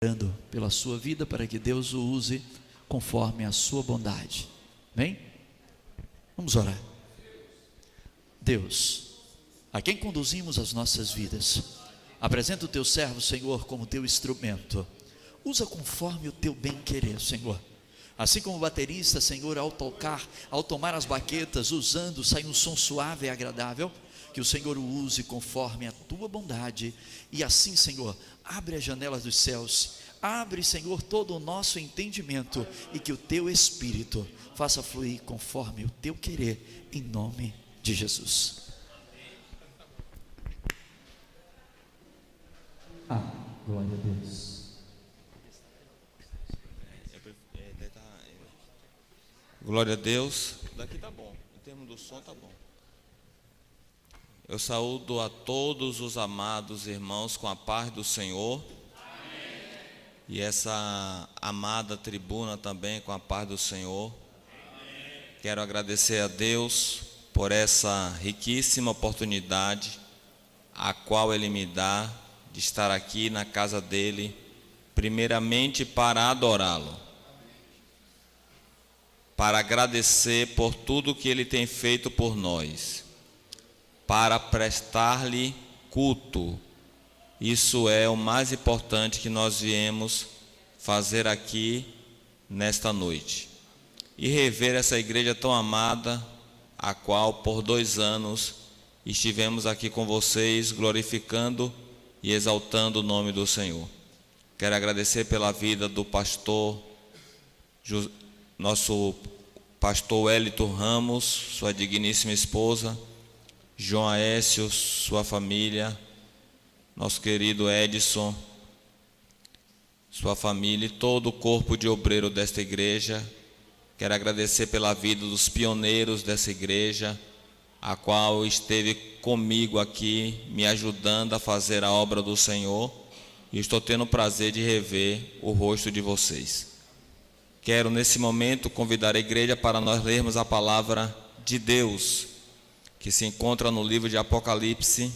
orando pela sua vida para que Deus o use conforme a sua bondade. Amém? Vamos orar. Deus, a quem conduzimos as nossas vidas, apresenta o teu servo, Senhor, como teu instrumento. Usa conforme o teu bem-querer, Senhor. Assim como o baterista, Senhor, ao tomar as baquetas, usando, sai um som suave e agradável. Que o Senhor o use conforme a tua bondade. E assim, Senhor, abre as janelas dos céus. Abre, Senhor, todo o nosso entendimento. E que o teu Espírito faça fluir conforme o teu querer. Em nome de Jesus. Glória a Deus. Glória a Deus. Daqui tá bom, em termos do som tá bom. Eu saúdo a todos os amados irmãos com a paz do Senhor. Amém. E essa amada tribuna também com a paz do Senhor. Amém. Quero agradecer a Deus por essa riquíssima oportunidade a qual Ele me dá de estar aqui na casa dEle, primeiramente para adorá-lo, para agradecer por tudo que Ele tem feito por nós, para prestar-lhe culto. Isso é o mais importante que nós viemos fazer aqui nesta noite. E rever essa igreja tão amada, a qual por 2 anos estivemos aqui com vocês, glorificando e exaltando o nome do Senhor. Quero agradecer pela vida do pastor, nosso pastor Wellington Ramos, sua digníssima esposa, João Aécio, sua família, nosso querido Edson, sua família e todo o corpo de obreiro desta igreja. Quero agradecer pela vida dos pioneiros dessa igreja, a qual esteve comigo aqui, me ajudando a fazer a obra do Senhor, e estou tendo o prazer de rever o rosto de vocês. Quero nesse momento convidar a igreja para nós lermos a palavra de Deus, que se encontra no livro de Apocalipse,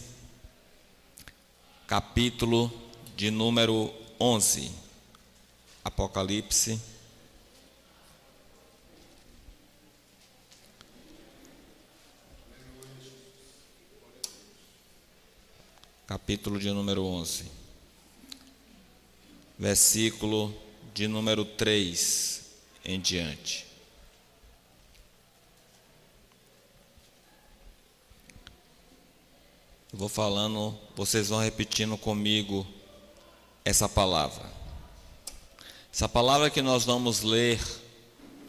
capítulo de número 11. Apocalipse, capítulo de número 11, versículo de número 3 em diante. Eu vou falando, vocês vão repetindo comigo essa palavra. Essa palavra que nós vamos ler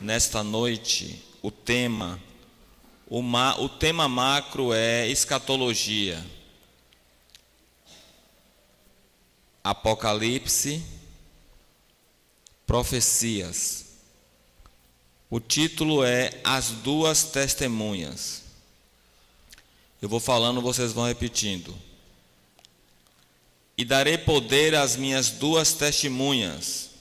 nesta noite, o tema macro é escatologia. Apocalipse, profecias. O título é As Duas Testemunhas. Eu vou falando, vocês vão repetindo. E darei poder às minhas 2 testemunhas,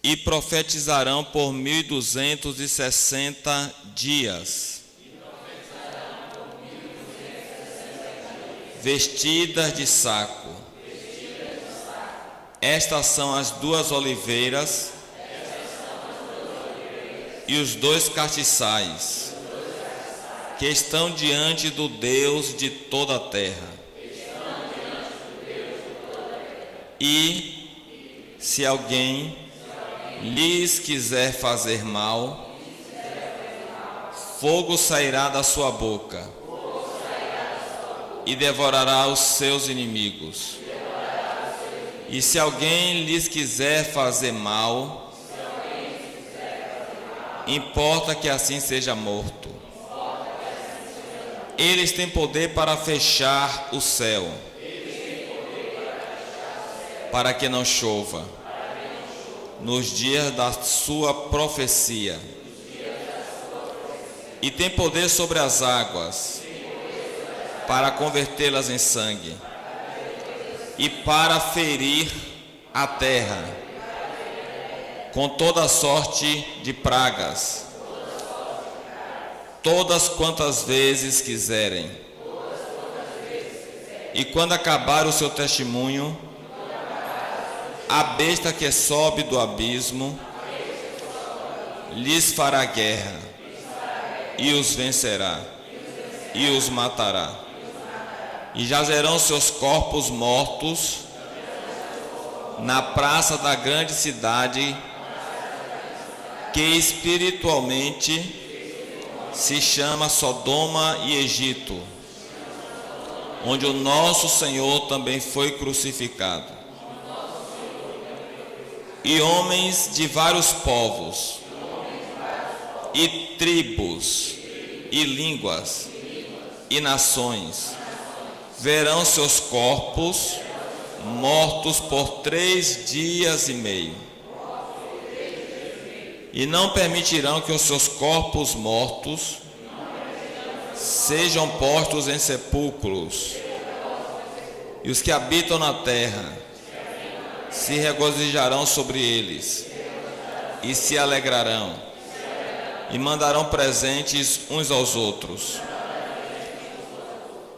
e profetizarão por 1260 dias, vestidas de saco. Estas são as 2 oliveiras e os 2 castiçais, que estão diante do Deus de toda a terra. E se alguém lhes quiser fazer mal, fogo sairá da sua boca e devorará os seus inimigos. E se alguém lhes quiser fazer mal, importa que assim seja morto. Eles têm poder para fechar o céu, para que não chova nos dias da sua profecia. E tem poder sobre as águas, para convertê-las em sangue, e para ferir a terra com toda sorte de pragas, todas quantas vezes quiserem. E quando acabar o seu testemunho, a besta que sobe do abismo lhes fará guerra, e os vencerá, e os matará. E jazerão seus corpos mortos na praça da grande cidade, que espiritualmente se chama Sodoma e Egito, onde o nosso Senhor também foi crucificado. E homens de vários povos, e tribos, e línguas, e nações, verão seus corpos mortos por 3 dias e meio. E não permitirão que os seus corpos mortos sejam postos em sepulcros. E os que habitam na terra se regozijarão sobre eles, e se alegrarão, e mandarão presentes uns aos outros.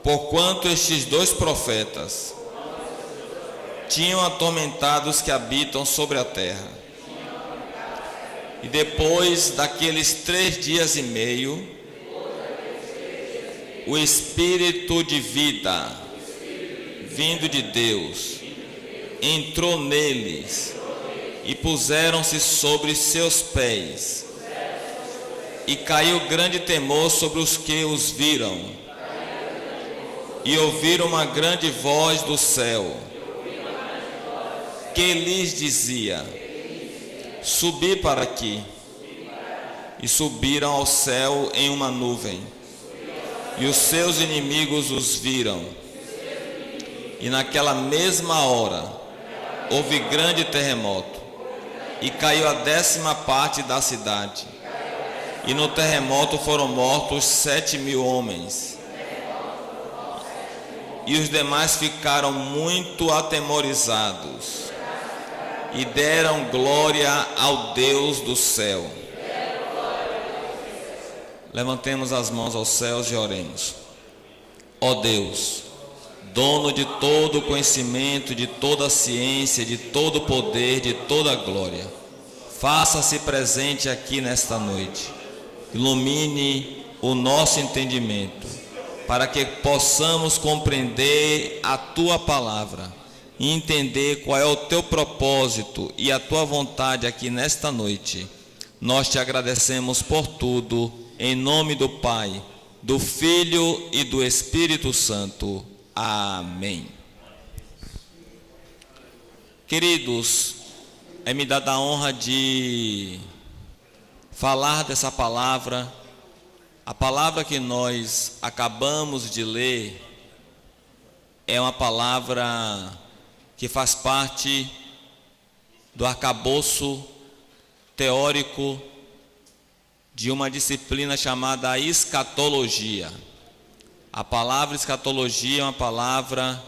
Porquanto estes 2 profetas tinham atormentado os que habitam sobre a terra. E depois daqueles 3 dias e meio, o Espírito de vida, vindo de Deus, entrou neles, e puseram-se sobre seus pés, e caiu grande temor sobre os que os viram, e ouviram uma grande voz do céu, que lhes dizia: subi para aqui. E subiram ao céu em uma nuvem, e os seus inimigos os viram. E naquela mesma hora houve grande terremoto, e caiu a 10ª parte da cidade. E no terremoto foram mortos 7.000 homens. E os demais ficaram muito atemorizados, e deram glória ao Deus do céu. Levantemos as mãos aos céus e oremos. Ó Deus, dono de todo conhecimento, de toda ciência, de todo poder, de toda glória, faça-se presente aqui nesta noite. Ilumine o nosso entendimento, para que possamos compreender a Tua palavra e entender qual é o Teu propósito e a Tua vontade aqui nesta noite. Nós Te agradecemos por tudo, em nome do Pai, do Filho e do Espírito Santo. Amém. Queridos, me dada a honra de falar dessa palavra. A palavra que nós acabamos de ler é uma palavra que faz parte do arcabouço teórico de uma disciplina chamada escatologia. A palavra escatologia é uma palavra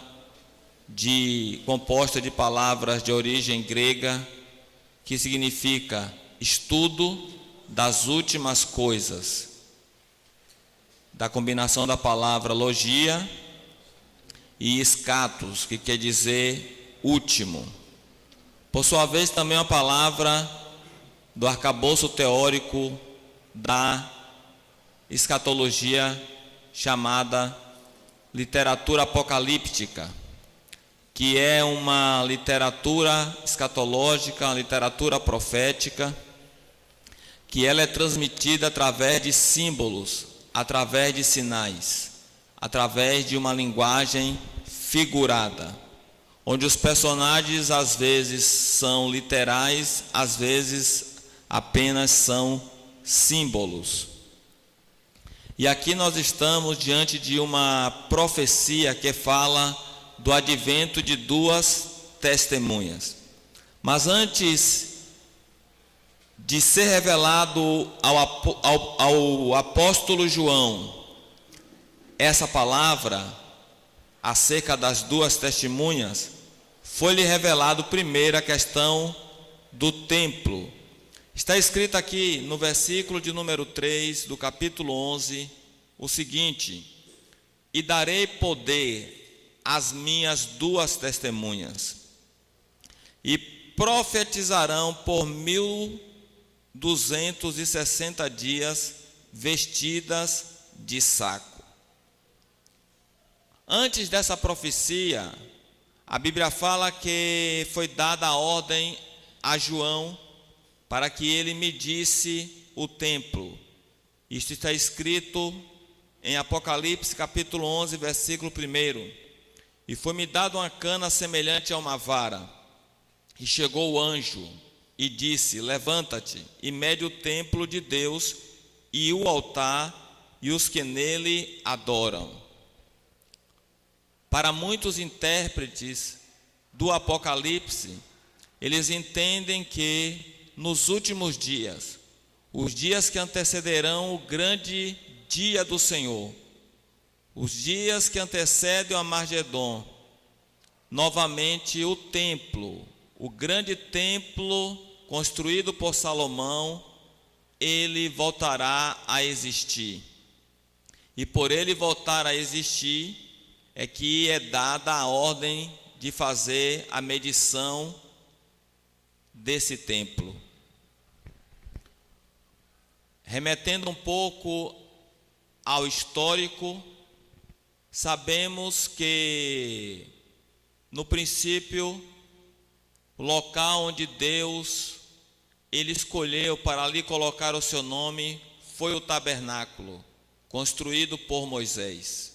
composta de palavras de origem grega, que significa estudo das últimas coisas, da combinação da palavra logia e escatos, que quer dizer último. Por sua vez, também uma palavra do arcabouço teórico da escatologia, chamada literatura apocalíptica, que é uma literatura escatológica, uma literatura profética, que ela é transmitida através de símbolos, através de sinais, através de uma linguagem figurada, onde os personagens às vezes são literais, às vezes apenas são símbolos. E aqui nós estamos diante de uma profecia que fala do advento de 2 testemunhas. Mas antes de ser revelado ao apóstolo João essa palavra acerca das 2 testemunhas, foi-lhe revelado primeiro a questão do templo. Está escrito aqui no versículo de número 3 do capítulo 11 o seguinte: e darei poder as minhas duas testemunhas, e profetizarão por 1260 dias, vestidas de saco. Antes dessa profecia, a Bíblia fala que foi dada a ordem a João para que ele medisse o templo. Isto está escrito em Apocalipse capítulo 11, versículo 1. E foi-me dado uma cana semelhante a uma vara, e chegou o anjo e disse: levanta-te e mede o templo de Deus e o altar e os que nele adoram. Para muitos intérpretes do Apocalipse, eles entendem que nos últimos dias, os dias que antecederão o grande dia do Senhor, os dias que antecedem o Armagedon, novamente o templo, o grande templo construído por Salomão, ele voltará a existir. E por ele voltar a existir, é que é dada a ordem de fazer a medição desse templo. Remetendo um pouco ao histórico, sabemos que no princípio o local onde Deus ele escolheu para ali colocar o seu nome foi o tabernáculo, construído por Moisés.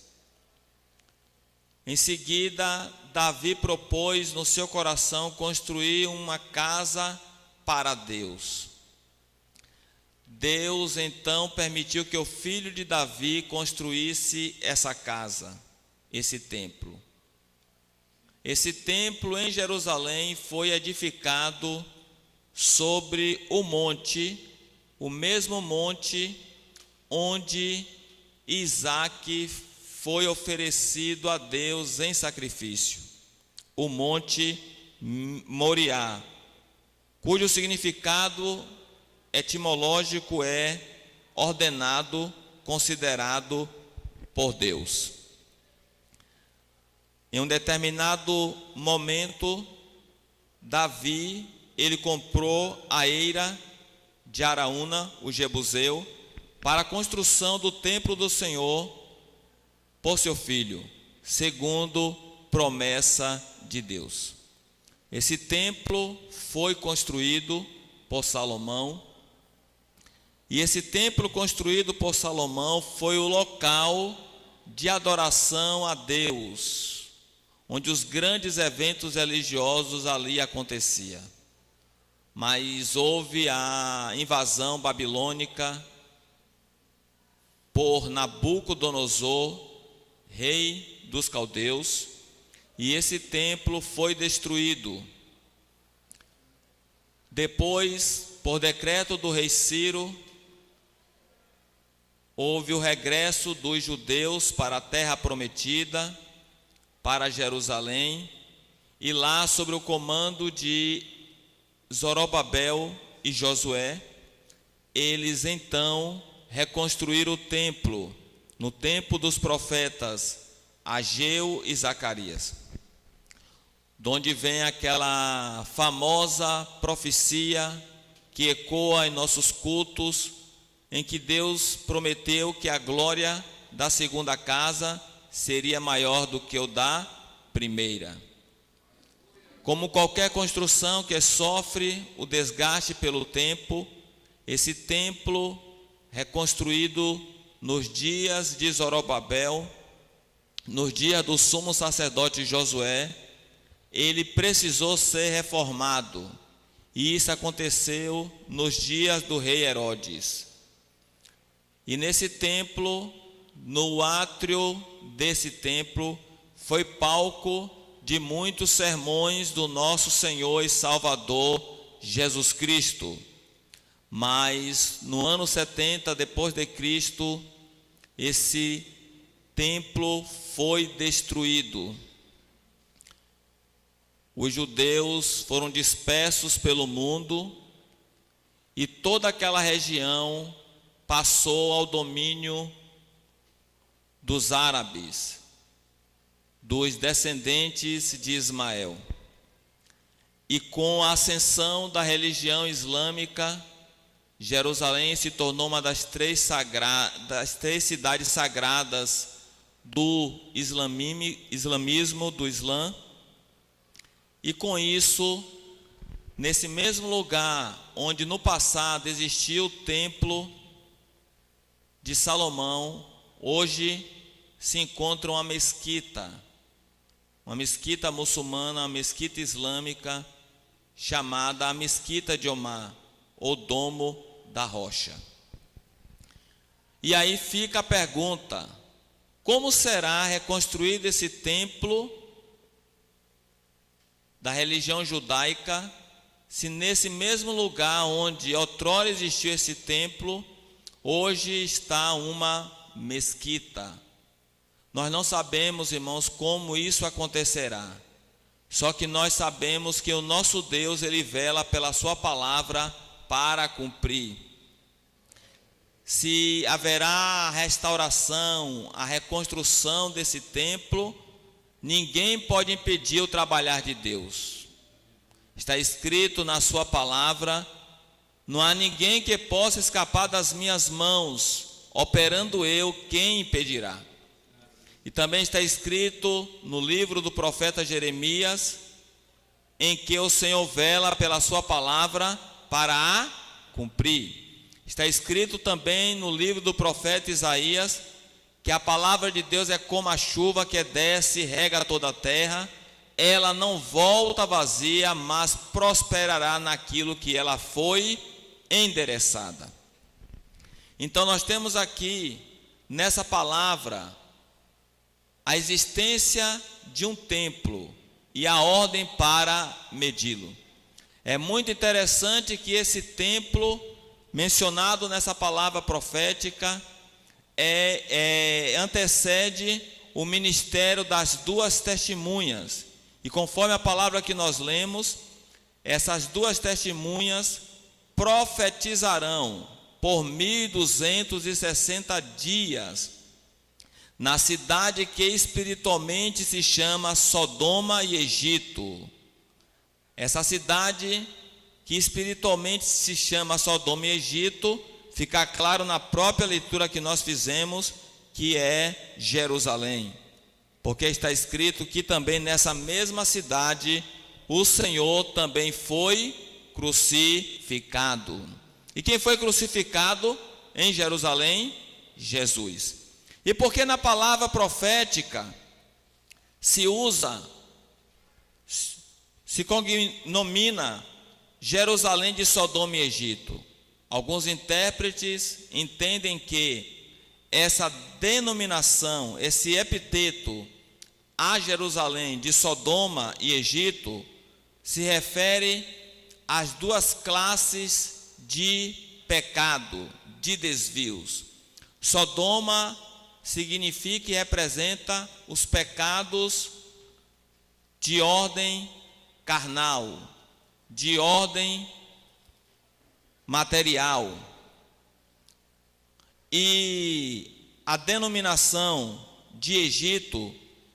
Em seguida, Davi propôs no seu coração construir uma casa para Deus. Deus então permitiu que o filho de Davi construísse essa casa, esse templo. Esse templo em Jerusalém foi edificado sobre o monte, o mesmo monte onde Isaque foi oferecido a Deus em sacrifício, o monte Moriá, cujo significado etimológico é ordenado, considerado por Deus. Em um determinado momento, Davi, ele comprou a eira de Araúna, o Jebuseu, para a construção do templo do Senhor por seu filho, segundo promessa de Deus. Esse templo foi construído por Salomão, e esse templo construído por Salomão foi o local de adoração a Deus, onde os grandes eventos religiosos ali aconteciam. Mas houve a invasão babilônica por Nabucodonosor, rei dos caldeus, e esse templo foi destruído. Depois, por decreto do rei Ciro, houve o regresso dos judeus para a terra prometida, para Jerusalém, e lá, sob o comando de Zorobabel e Josué, eles então reconstruíram o templo, no tempo dos profetas Ageu e Zacarias, de onde vem aquela famosa profecia que ecoa em nossos cultos, em que Deus prometeu que a glória da segunda casa seria maior do que o da primeira. Como qualquer construção que sofre o desgaste pelo tempo, esse templo reconstruído nos dias de Zorobabel, nos dias do sumo sacerdote Josué, ele precisou ser reformado, e isso aconteceu nos dias do rei Herodes. E nesse templo, no átrio desse templo, foi palco de muitos sermões do nosso Senhor e Salvador Jesus Cristo. Mas no ano 70 depois de Cristo, esse templo foi destruído. Os judeus foram dispersos pelo mundo e toda aquela região passou ao domínio dos árabes. dos descendentes de Ismael. E com a ascensão da religião islâmica, Jerusalém se tornou uma das três cidades sagradas do islamismo, do Islã. E com isso, nesse mesmo lugar onde no passado existiu o templo de Salomão, hoje se encontra uma mesquita muçulmana, uma mesquita islâmica, chamada a Mesquita de Omar, ou Domo da Rocha. E aí fica a pergunta: como será reconstruído esse templo da religião judaica, se nesse mesmo lugar onde outrora existiu esse templo, hoje está uma mesquita? Nós não sabemos, irmãos, como isso acontecerá. Só que nós sabemos que o nosso Deus, Ele vela pela sua palavra para cumprir. Se haverá a restauração, a reconstrução desse templo, ninguém pode impedir o trabalhar de Deus. Está escrito na sua palavra: não há ninguém que possa escapar das minhas mãos, operando eu, quem impedirá? E também está escrito no livro do profeta Jeremias, em que o Senhor vela pela sua palavra para a cumprir. Está escrito também no livro do profeta Isaías, que a palavra de Deus é como a chuva que desce e rega toda a terra. Ela não volta vazia, mas prosperará naquilo que ela foi endereçada. Então nós temos aqui, nessa palavra, a existência de um templo e a ordem para medi-lo. É muito interessante que esse templo, mencionado nessa palavra profética, antecede o ministério das duas testemunhas. E conforme a palavra que nós lemos, essas duas testemunhas profetizarão por 1260 dias na cidade que espiritualmente se chama Sodoma e Egito. Essa cidade que espiritualmente se chama Sodoma e Egito, fica claro na própria leitura que nós fizemos, que é Jerusalém. Porque está escrito que também nessa mesma cidade o Senhor também foi crucificado. E quem foi crucificado em Jerusalém? Jesus. E porque na palavra profética se cognomina Jerusalém de Sodoma e Egito? Alguns intérpretes entendem que essa denominação, esse epíteto a Jerusalém de Sodoma e Egito, se refere às duas classes de pecado, de desvios. Sodoma significa e representa os pecados de ordem carnal, de ordem material. E a denominação de Egito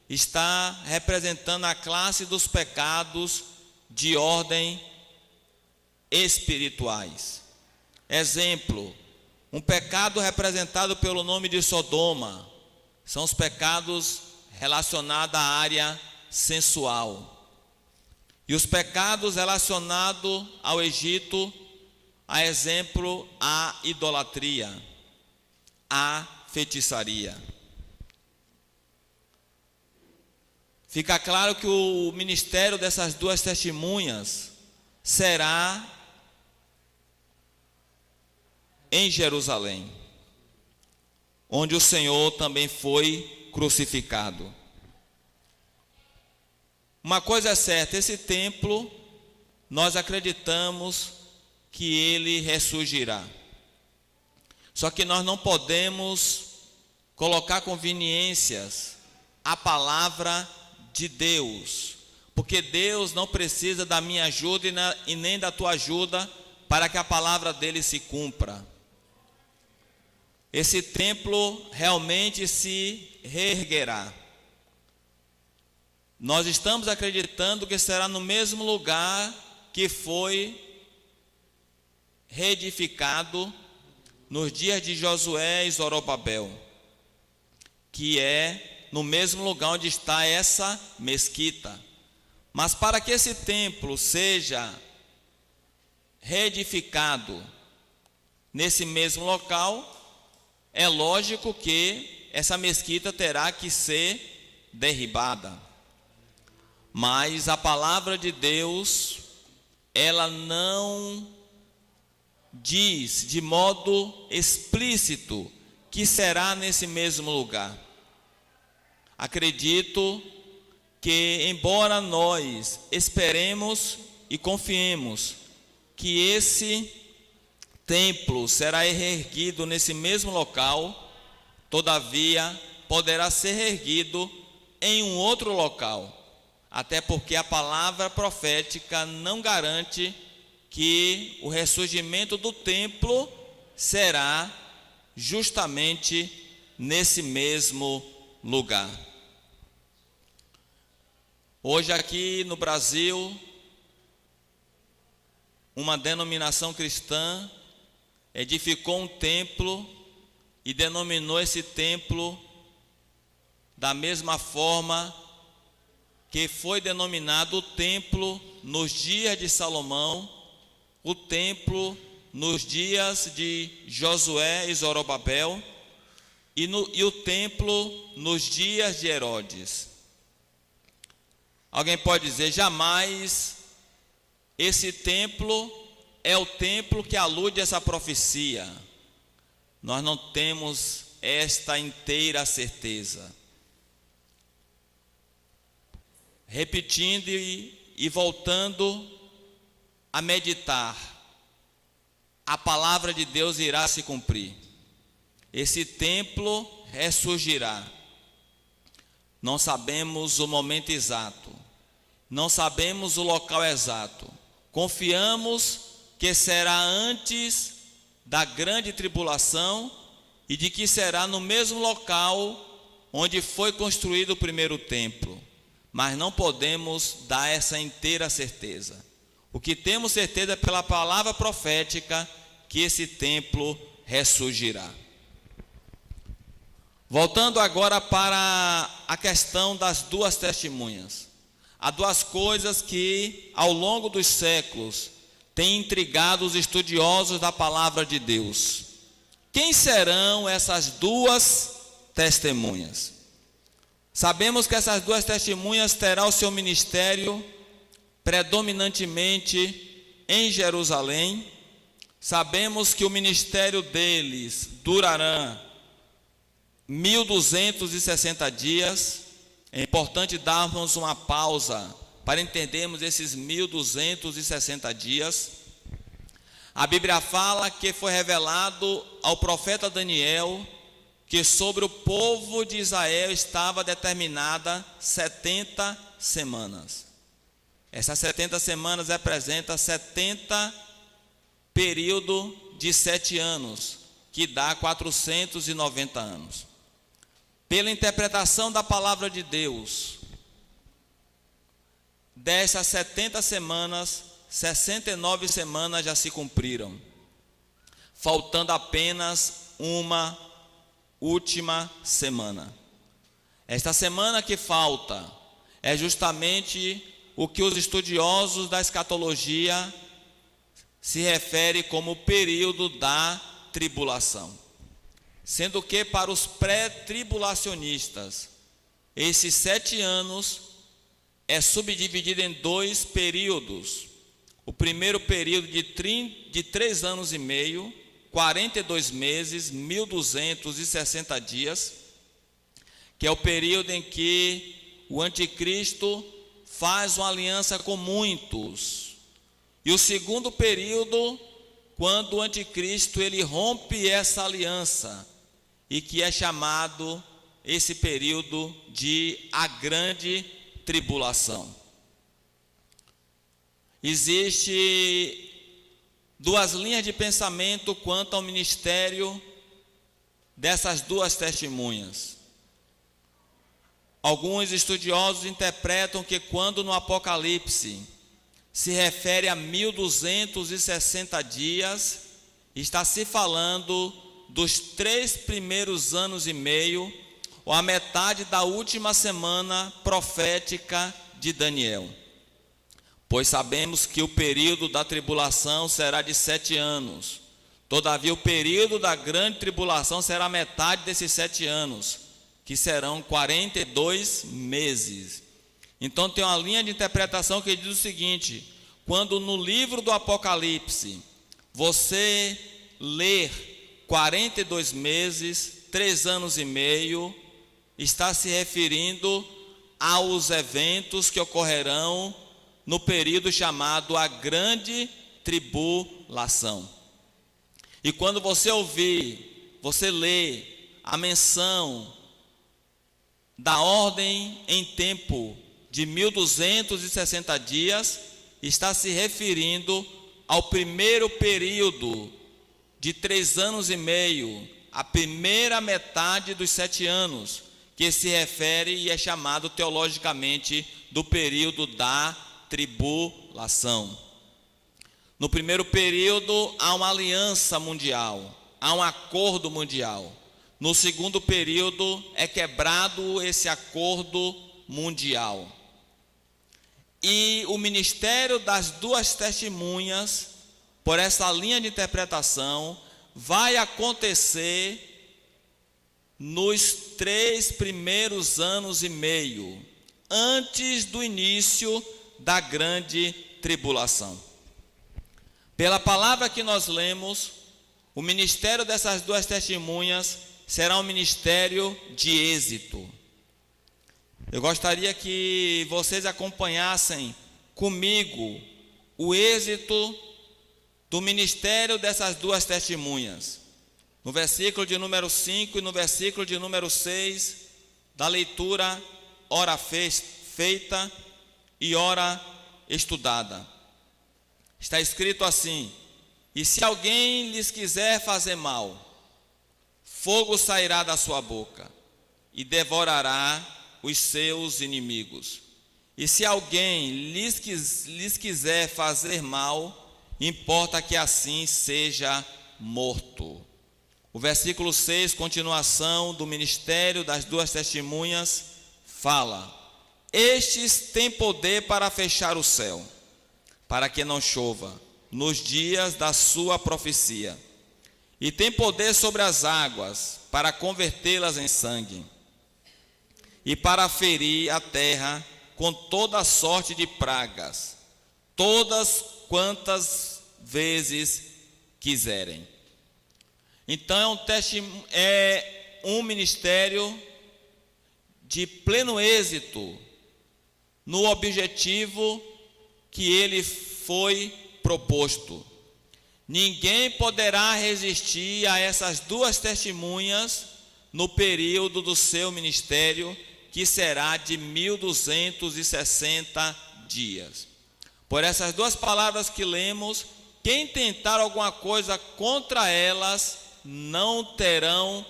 está representando a classe dos pecados de ordem espirituais. Exemplo: um pecado representado pelo nome de Sodoma são os pecados relacionados à área sensual. E os pecados relacionados ao Egito, a exemplo, a idolatria, a feitiçaria. Fica claro que o ministério dessas duas testemunhas será em Jerusalém, onde o Senhor também foi crucificado. Uma coisa é certa: esse templo, nós acreditamos que ele ressurgirá. Só que nós não podemos colocar conveniências à palavra de Deus, porque Deus não precisa da minha ajuda e nem da tua ajuda para que a palavra dele se cumpra. Esse templo realmente se reerguerá. nós estamos acreditando que será no mesmo lugar que foi reedificado nos dias de Josué e Zorobabel, que é no mesmo lugar onde está essa mesquita. Mas para que esse templo seja reedificado nesse mesmo local, é lógico que essa mesquita terá que ser derribada. Mas a palavra de Deus, ela não diz de modo explícito que será nesse mesmo lugar. Acredito que, embora nós esperemos e confiemos que esse templo será erguido nesse mesmo local, todavia poderá ser erguido em um outro local, até porque a palavra profética não garante que o ressurgimento do templo será justamente nesse mesmo lugar. Hoje aqui no Brasil, uma denominação cristã edificou um templo e denominou esse templo da mesma forma que foi denominado o templo nos dias de Salomão, o templo nos dias de Josué e Zorobabel e o templo nos dias de Herodes. Alguém pode dizer, jamais esse templo é o templo que alude a essa profecia. Nós não temos esta inteira certeza. Repetindo e voltando a meditar, a palavra de Deus irá se cumprir. Esse templo ressurgirá. Não sabemos o momento exato, não sabemos o local exato. Confiamos que será antes da grande tribulação e de que será no mesmo local onde foi construído o primeiro templo. Mas não podemos dar essa inteira certeza. O que temos certeza é pela palavra profética que esse templo ressurgirá. Voltando agora para a questão das duas testemunhas. Há duas coisas que ao longo dos séculos têm intrigado os estudiosos da palavra de Deus. Quem serão essas duas testemunhas? Sabemos que essas duas testemunhas terão o seu ministério predominantemente em Jerusalém. Sabemos que o ministério deles durará 1260 dias. É importante darmos uma pausa para entendermos esses 1260 dias. A Bíblia fala que foi revelado ao profeta Daniel que sobre o povo de Israel estava determinada 70 semanas. Essas 70 semanas representam 70 período de 7 anos, que dá 490 anos. Pela interpretação da palavra de Deus, dessas 70 semanas, 69 semanas já se cumpriram, faltando apenas uma última semana. Esta semana que falta é justamente o que os estudiosos da escatologia se refere como o período da tribulação. Sendo que para os pré-tribulacionistas, esses 7 anos é subdividido em 2 períodos. O primeiro período de 3 anos e meio, 42 meses, 1260 dias, que é o período em que o anticristo faz uma aliança com muitos. E o segundo período, quando o anticristo ele rompe essa aliança, e que é chamado esse período de a grande tribulação. Existe 2 linhas de pensamento quanto ao ministério dessas duas testemunhas. Alguns estudiosos interpretam que quando no Apocalipse se refere a 1260 dias, está se falando dos 3 primeiros anos e meio, ou a metade da última semana profética de Daniel. Pois sabemos que o período da tribulação será de 7 anos. Todavia, o período da grande tribulação será metade desses 7 anos, que serão 42 meses. Então tem uma linha de interpretação que diz o seguinte: quando no livro do Apocalipse você ler 42 meses, 3 anos e meio, está se referindo aos eventos que ocorrerão no período chamado a Grande Tribulação. E quando você lê a menção da ordem em tempo de 1260 dias, está se referindo ao primeiro período de 3 anos e meio, a primeira metade dos 7 anos, que se refere e é chamado teologicamente do período da tribulação. No primeiro período há uma aliança mundial, há um acordo mundial. No segundo período é quebrado esse acordo mundial. E o ministério das 2 testemunhas, por essa linha de interpretação, vai acontecer nos 3 primeiros anos e meio, antes do início da grande tribulação. Pela palavra que nós lemos, o ministério dessas 2 testemunhas será um ministério de êxito. Eu gostaria que vocês acompanhassem comigo o êxito do ministério dessas 2 testemunhas. No versículo de número 5 e no versículo de número 6 da leitura, ora feita e ora estudada. Está escrito assim: e se alguém lhes quiser fazer mal, fogo sairá da sua boca e devorará os seus inimigos. E se alguém lhes quiser fazer mal, importa que assim seja morto. O versículo 6, continuação do ministério das 2 testemunhas, fala: estes têm poder para fechar o céu, para que não chova nos dias da sua profecia, e tem poder sobre as águas para convertê-las em sangue, e para ferir a terra com toda sorte de pragas, todas quantas vezes quiserem. Então é um ministério de pleno êxito no objetivo que ele foi proposto. Ninguém poderá resistir a essas 2 testemunhas no período do seu ministério, que será de 1260 dias. Por essas 2 palavras que lemos, quem tentar alguma coisa contra elas não terão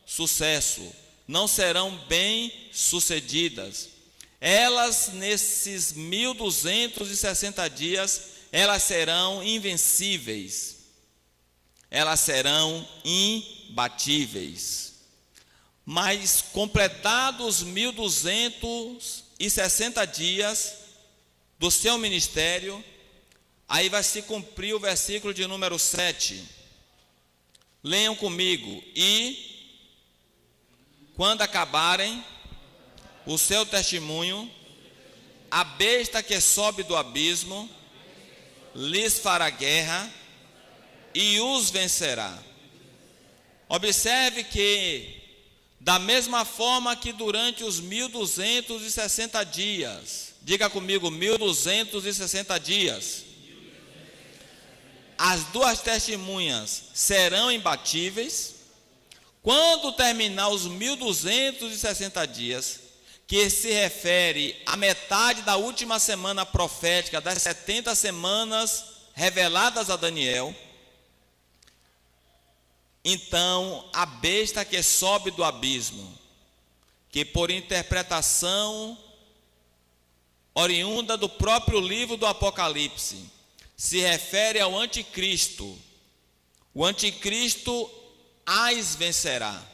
sucesso, não serão bem-sucedidas. Elas, nesses 1260 dias, elas serão invencíveis, elas serão imbatíveis. Mas completados 1260 dias do seu ministério, aí vai se cumprir o versículo de número 7. Leiam comigo: e quando acabarem o seu testemunho, a besta que sobe do abismo lhes fará guerra e os vencerá. Observe que, da mesma forma que durante os 1260 dias, diga comigo, 1260 dias, as 2 testemunhas serão imbatíveis. Quando terminar os 1260 dias, que se refere à metade da última semana profética, das 70 semanas reveladas a Daniel, então a besta que sobe do abismo, que por interpretação oriunda do próprio livro do Apocalipse, se refere ao anticristo. O anticristo as vencerá.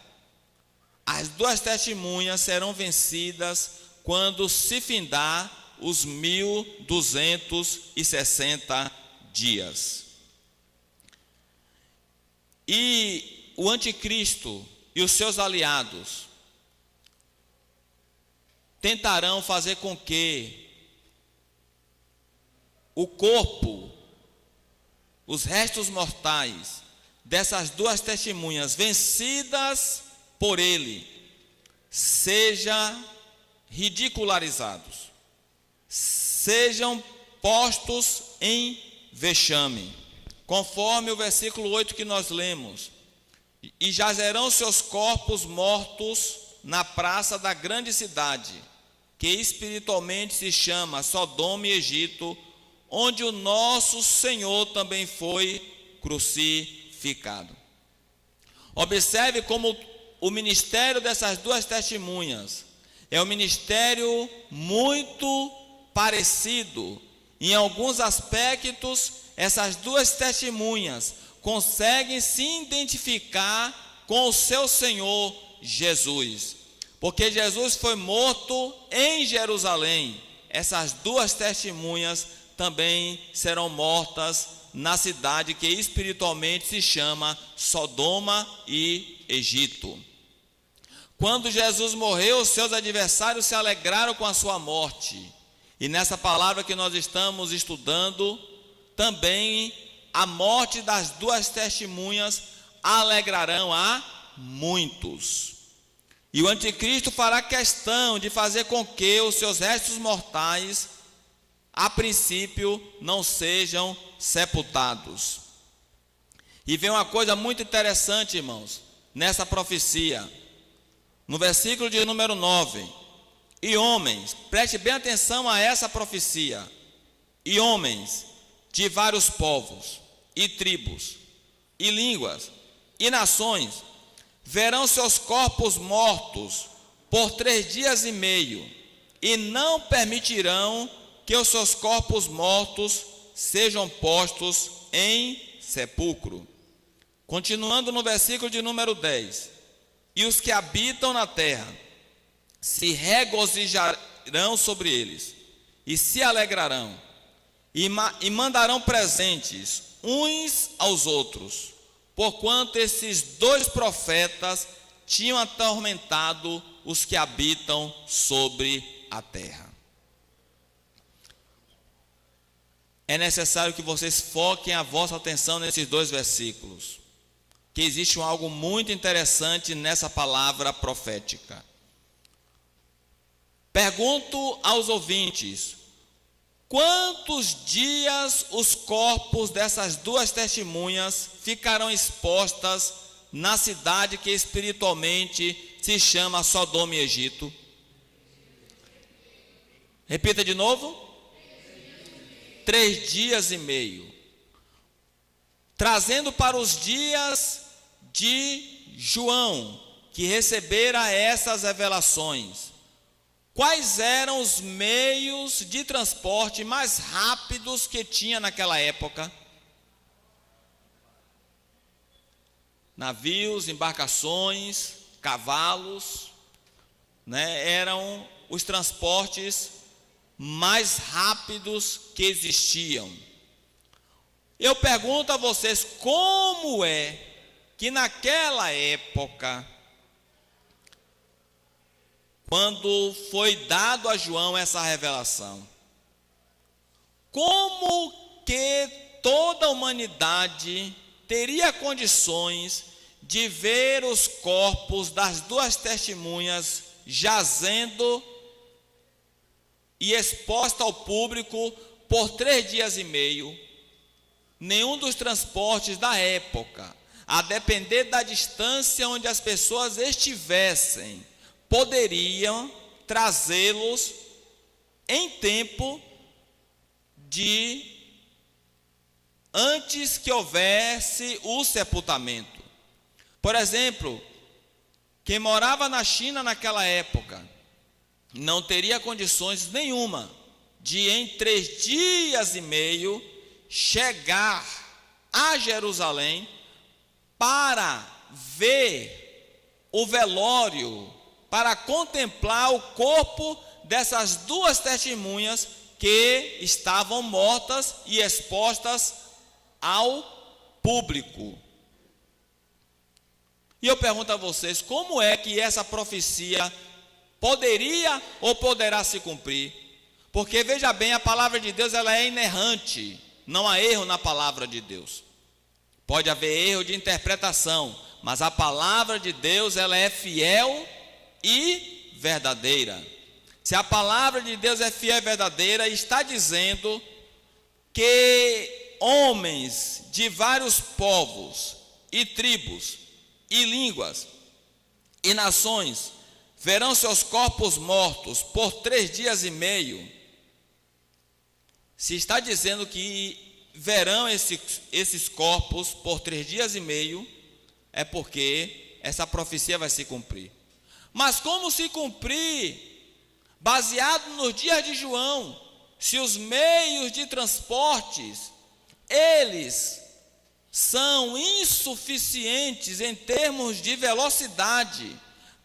As duas testemunhas serão vencidas quando se findar os 1260 dias. E o anticristo e os seus aliados tentarão fazer com que o corpo, os restos mortais dessas duas testemunhas vencidas por ele, sejam ridicularizados, sejam postos em vexame, conforme o versículo 8 que nós lemos: e jazerão seus corpos mortos na praça da grande cidade, que espiritualmente se chama Sodoma e Egito, onde o nosso Senhor também foi crucificado. Observe como o ministério dessas duas testemunhas é um ministério muito parecido. Em alguns aspectos, essas duas testemunhas conseguem se identificar com o seu Senhor Jesus, porque Jesus foi morto em Jerusalém. Essas duas testemunhas também serão mortas na cidade que espiritualmente se chama Sodoma e Egito. Quando Jesus morreu, seus adversários se alegraram com a sua morte. E nessa palavra que nós estamos estudando, também a morte das duas testemunhas alegrarão a muitos. E o anticristo fará questão de fazer com que os seus restos mortais, a princípio, não sejam sepultados. E vem uma coisa muito interessante, irmãos, nessa profecia. No versículo de número 9: e homens, preste bem atenção a essa profecia, e homens de vários povos, e tribos, e línguas, e nações, verão seus corpos mortos por 3 dias e meio, e não permitirão que os seus corpos mortos sejam postos em sepulcro. Continuando no versículo de número 10: e os que habitam na terra se regozijarão sobre eles, e se alegrarão, e mandarão presentes uns aos outros, porquanto esses 2 profetas tinham atormentado os que habitam sobre a terra. É necessário que vocês foquem a vossa atenção nesses 2 versículos, que existe algo muito interessante nessa palavra profética. Pergunto aos ouvintes: quantos dias os corpos dessas 2 testemunhas ficarão expostas na cidade que espiritualmente se chama Sodoma e Egito? Repita de novo. 3 dias e meio. Trazendo para os dias de João, que recebera essas revelações, quais eram os meios de transporte mais rápidos que tinha naquela época? Navios, embarcações, cavalos, eram os transportes mais rápidos que existiam. Eu pergunto a vocês, como é que naquela época, quando foi dado a João essa revelação, como que toda a humanidade teria condições de ver os corpos das 2 testemunhas jazendo e exposta ao público por 3 dias e meio? Nenhum dos transportes da época, a depender da distância onde as pessoas estivessem, poderiam trazê-los em tempo de antes que houvesse o sepultamento. Por exemplo, Quem morava na China naquela época não teria condições nenhuma de em 3 dias e meio chegar a Jerusalém para ver o velório, para contemplar o corpo dessas 2 testemunhas que estavam mortas e expostas ao público. E eu pergunto a vocês, como é que essa profecia poderia ou poderá se cumprir? Porque veja bem, a palavra de Deus ela é inerrante, não há erro na palavra de Deus. Pode haver erro de interpretação, mas a palavra de Deus ela é fiel e verdadeira. Se a palavra de Deus é fiel e verdadeira, está dizendo que homens de vários povos e tribos e línguas e nações verão seus corpos mortos por 3 dias e meio. Se está dizendo que verão esses corpos por 3 dias e meio, é porque essa profecia vai se cumprir. Mas como se cumprir? Baseado nos dias de João, se os meios de transportes, eles são insuficientes em termos de velocidade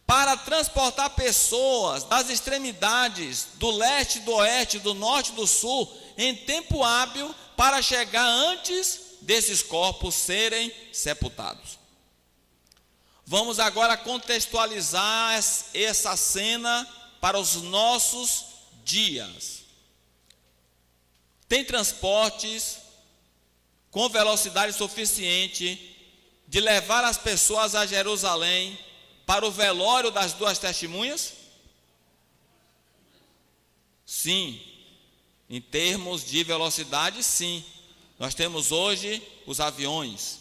para transportar pessoas das extremidades do leste, do oeste, do norte e do sul em tempo hábil para chegar antes desses corpos serem sepultados. Vamos agora contextualizar essa cena para os nossos dias. Tem transportes com velocidade suficiente de levar as pessoas a Jerusalém para o velório das 2 testemunhas? Sim, em termos de velocidade, sim. Nós temos hoje os aviões.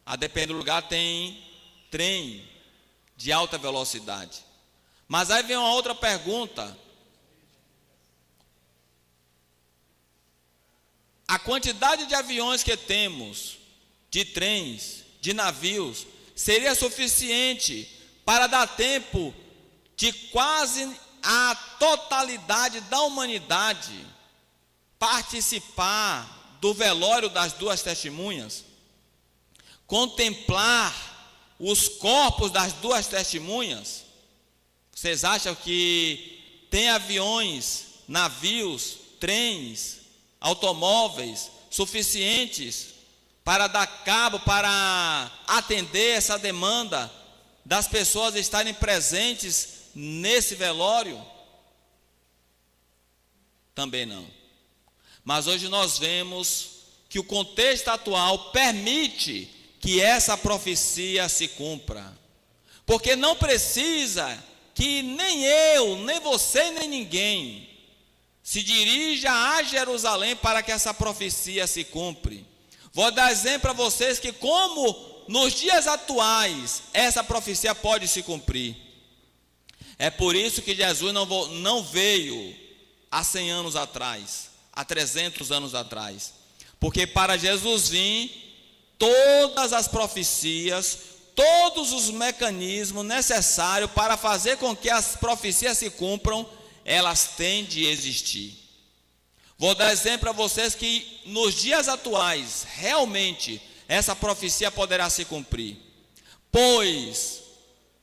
A depender do lugar tem trem de alta velocidade. Mas aí vem uma outra pergunta. A quantidade de aviões que temos, de trens, de navios, seria suficiente para dar tempo de quase a totalidade da humanidade participar do velório das 2 testemunhas? Contemplar os corpos das 2 testemunhas? Vocês acham que tem aviões, navios, trens, automóveis suficientes para dar cabo, para atender essa demanda das pessoas estarem presentes nesse velório? Também não. Mas hoje nós vemos que o contexto atual permite que essa profecia se cumpra, porque não precisa que nem eu, nem você, nem ninguém se dirija a Jerusalém para que essa profecia se cumpra. Vou dar exemplo para vocês que como nos dias atuais essa profecia pode se cumprir. É por isso que Jesus não veio há 100 anos atrás, há 300 anos atrás, porque para Jesus vir, todas as profecias, todos os mecanismos necessários para fazer com que as profecias se cumpram, elas têm de existir. Vou dar exemplo para vocês que nos dias atuais, realmente, essa profecia poderá se cumprir. Pois,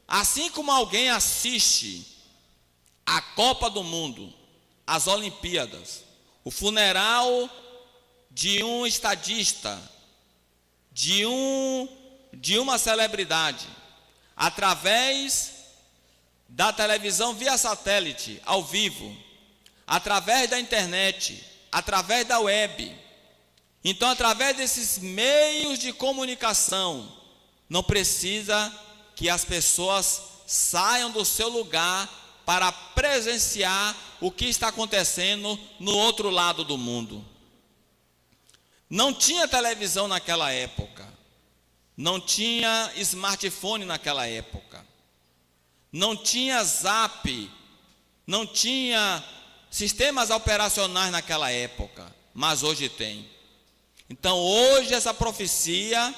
assim como alguém assiste a Copa do Mundo, as Olimpíadas, o funeral de um estadista, de uma celebridade, através da televisão via satélite, ao vivo, através da internet, através da web. Então, através desses meios de comunicação, não precisa que as pessoas saiam do seu lugar para presenciar o que está acontecendo no outro lado do mundo. Não tinha televisão naquela época, não tinha smartphone naquela época, não tinha Zap, não tinha sistemas operacionais naquela época, mas hoje tem. Então hoje essa profecia,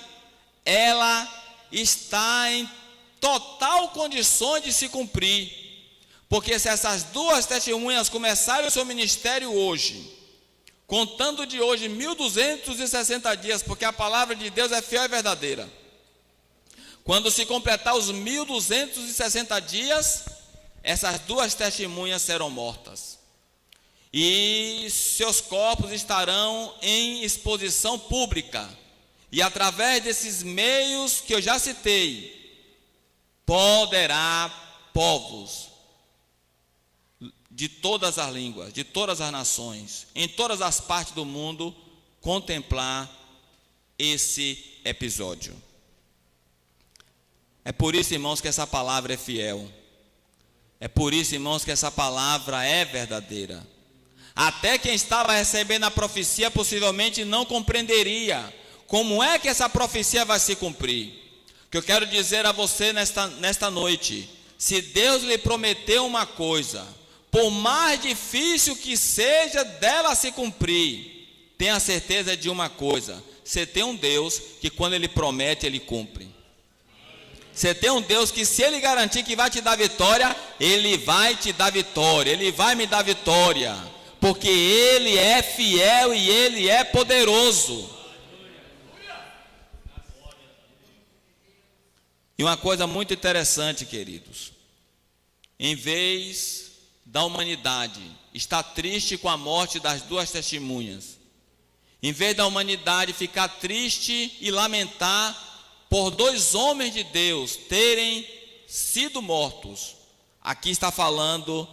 ela está em total condições de se cumprir. Porque se essas duas testemunhas começarem o seu ministério hoje, contando de hoje 1260 dias, porque a palavra de Deus é fiel e verdadeira. Quando se completar os 1260 dias, essas duas testemunhas serão mortas. E seus corpos estarão em exposição pública. E através desses meios que eu já citei, poderá povos de todas as línguas, de todas as nações, em todas as partes do mundo, contemplar esse episódio. É por isso, irmãos, que essa palavra é fiel. É por isso, irmãos, que essa palavra é verdadeira. Até quem estava recebendo a profecia possivelmente não compreenderia como é que essa profecia vai se cumprir. O que eu quero dizer a você nesta noite: se Deus lhe prometeu uma coisa, por mais difícil que seja dela se cumprir, tenha certeza de uma coisa: você tem um Deus que quando Ele promete, Ele cumpre. Você tem um Deus que, se Ele garantir que vai te dar vitória, Ele vai te dar vitória, Ele vai me dar vitória, porque Ele é fiel e Ele é poderoso. E uma coisa muito interessante, queridos: em vez da humanidade estar triste com a morte das duas testemunhas, em vez da humanidade ficar triste e lamentar por dois homens de Deus terem sido mortos, aqui está falando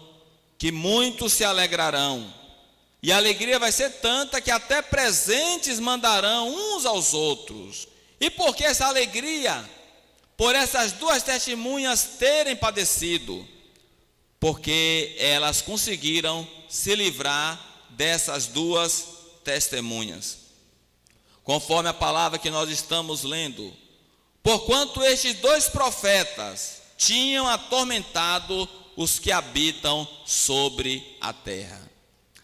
que muitos se alegrarão, e a alegria vai ser tanta que até presentes mandarão uns aos outros. E por que essa alegria? Por essas duas testemunhas terem padecido, porque elas conseguiram se livrar dessas duas testemunhas. Conforme a palavra que nós estamos lendo: porquanto estes dois profetas tinham atormentado os que habitam sobre a terra.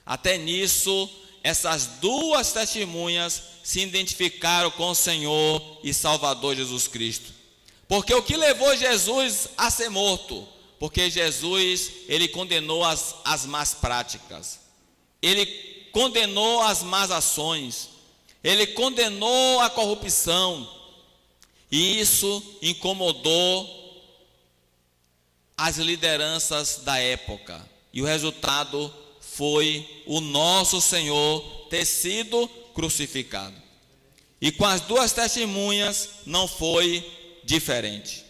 Até nisso, essas duas testemunhas se identificaram com o Senhor e Salvador Jesus Cristo. Porque o que levou Jesus a ser morto? Porque Jesus, Ele condenou as más práticas, Ele condenou as más ações, Ele condenou a corrupção, e isso incomodou as lideranças da época, e o resultado foi o nosso Senhor ter sido crucificado. E com as duas testemunhas não foi diferente.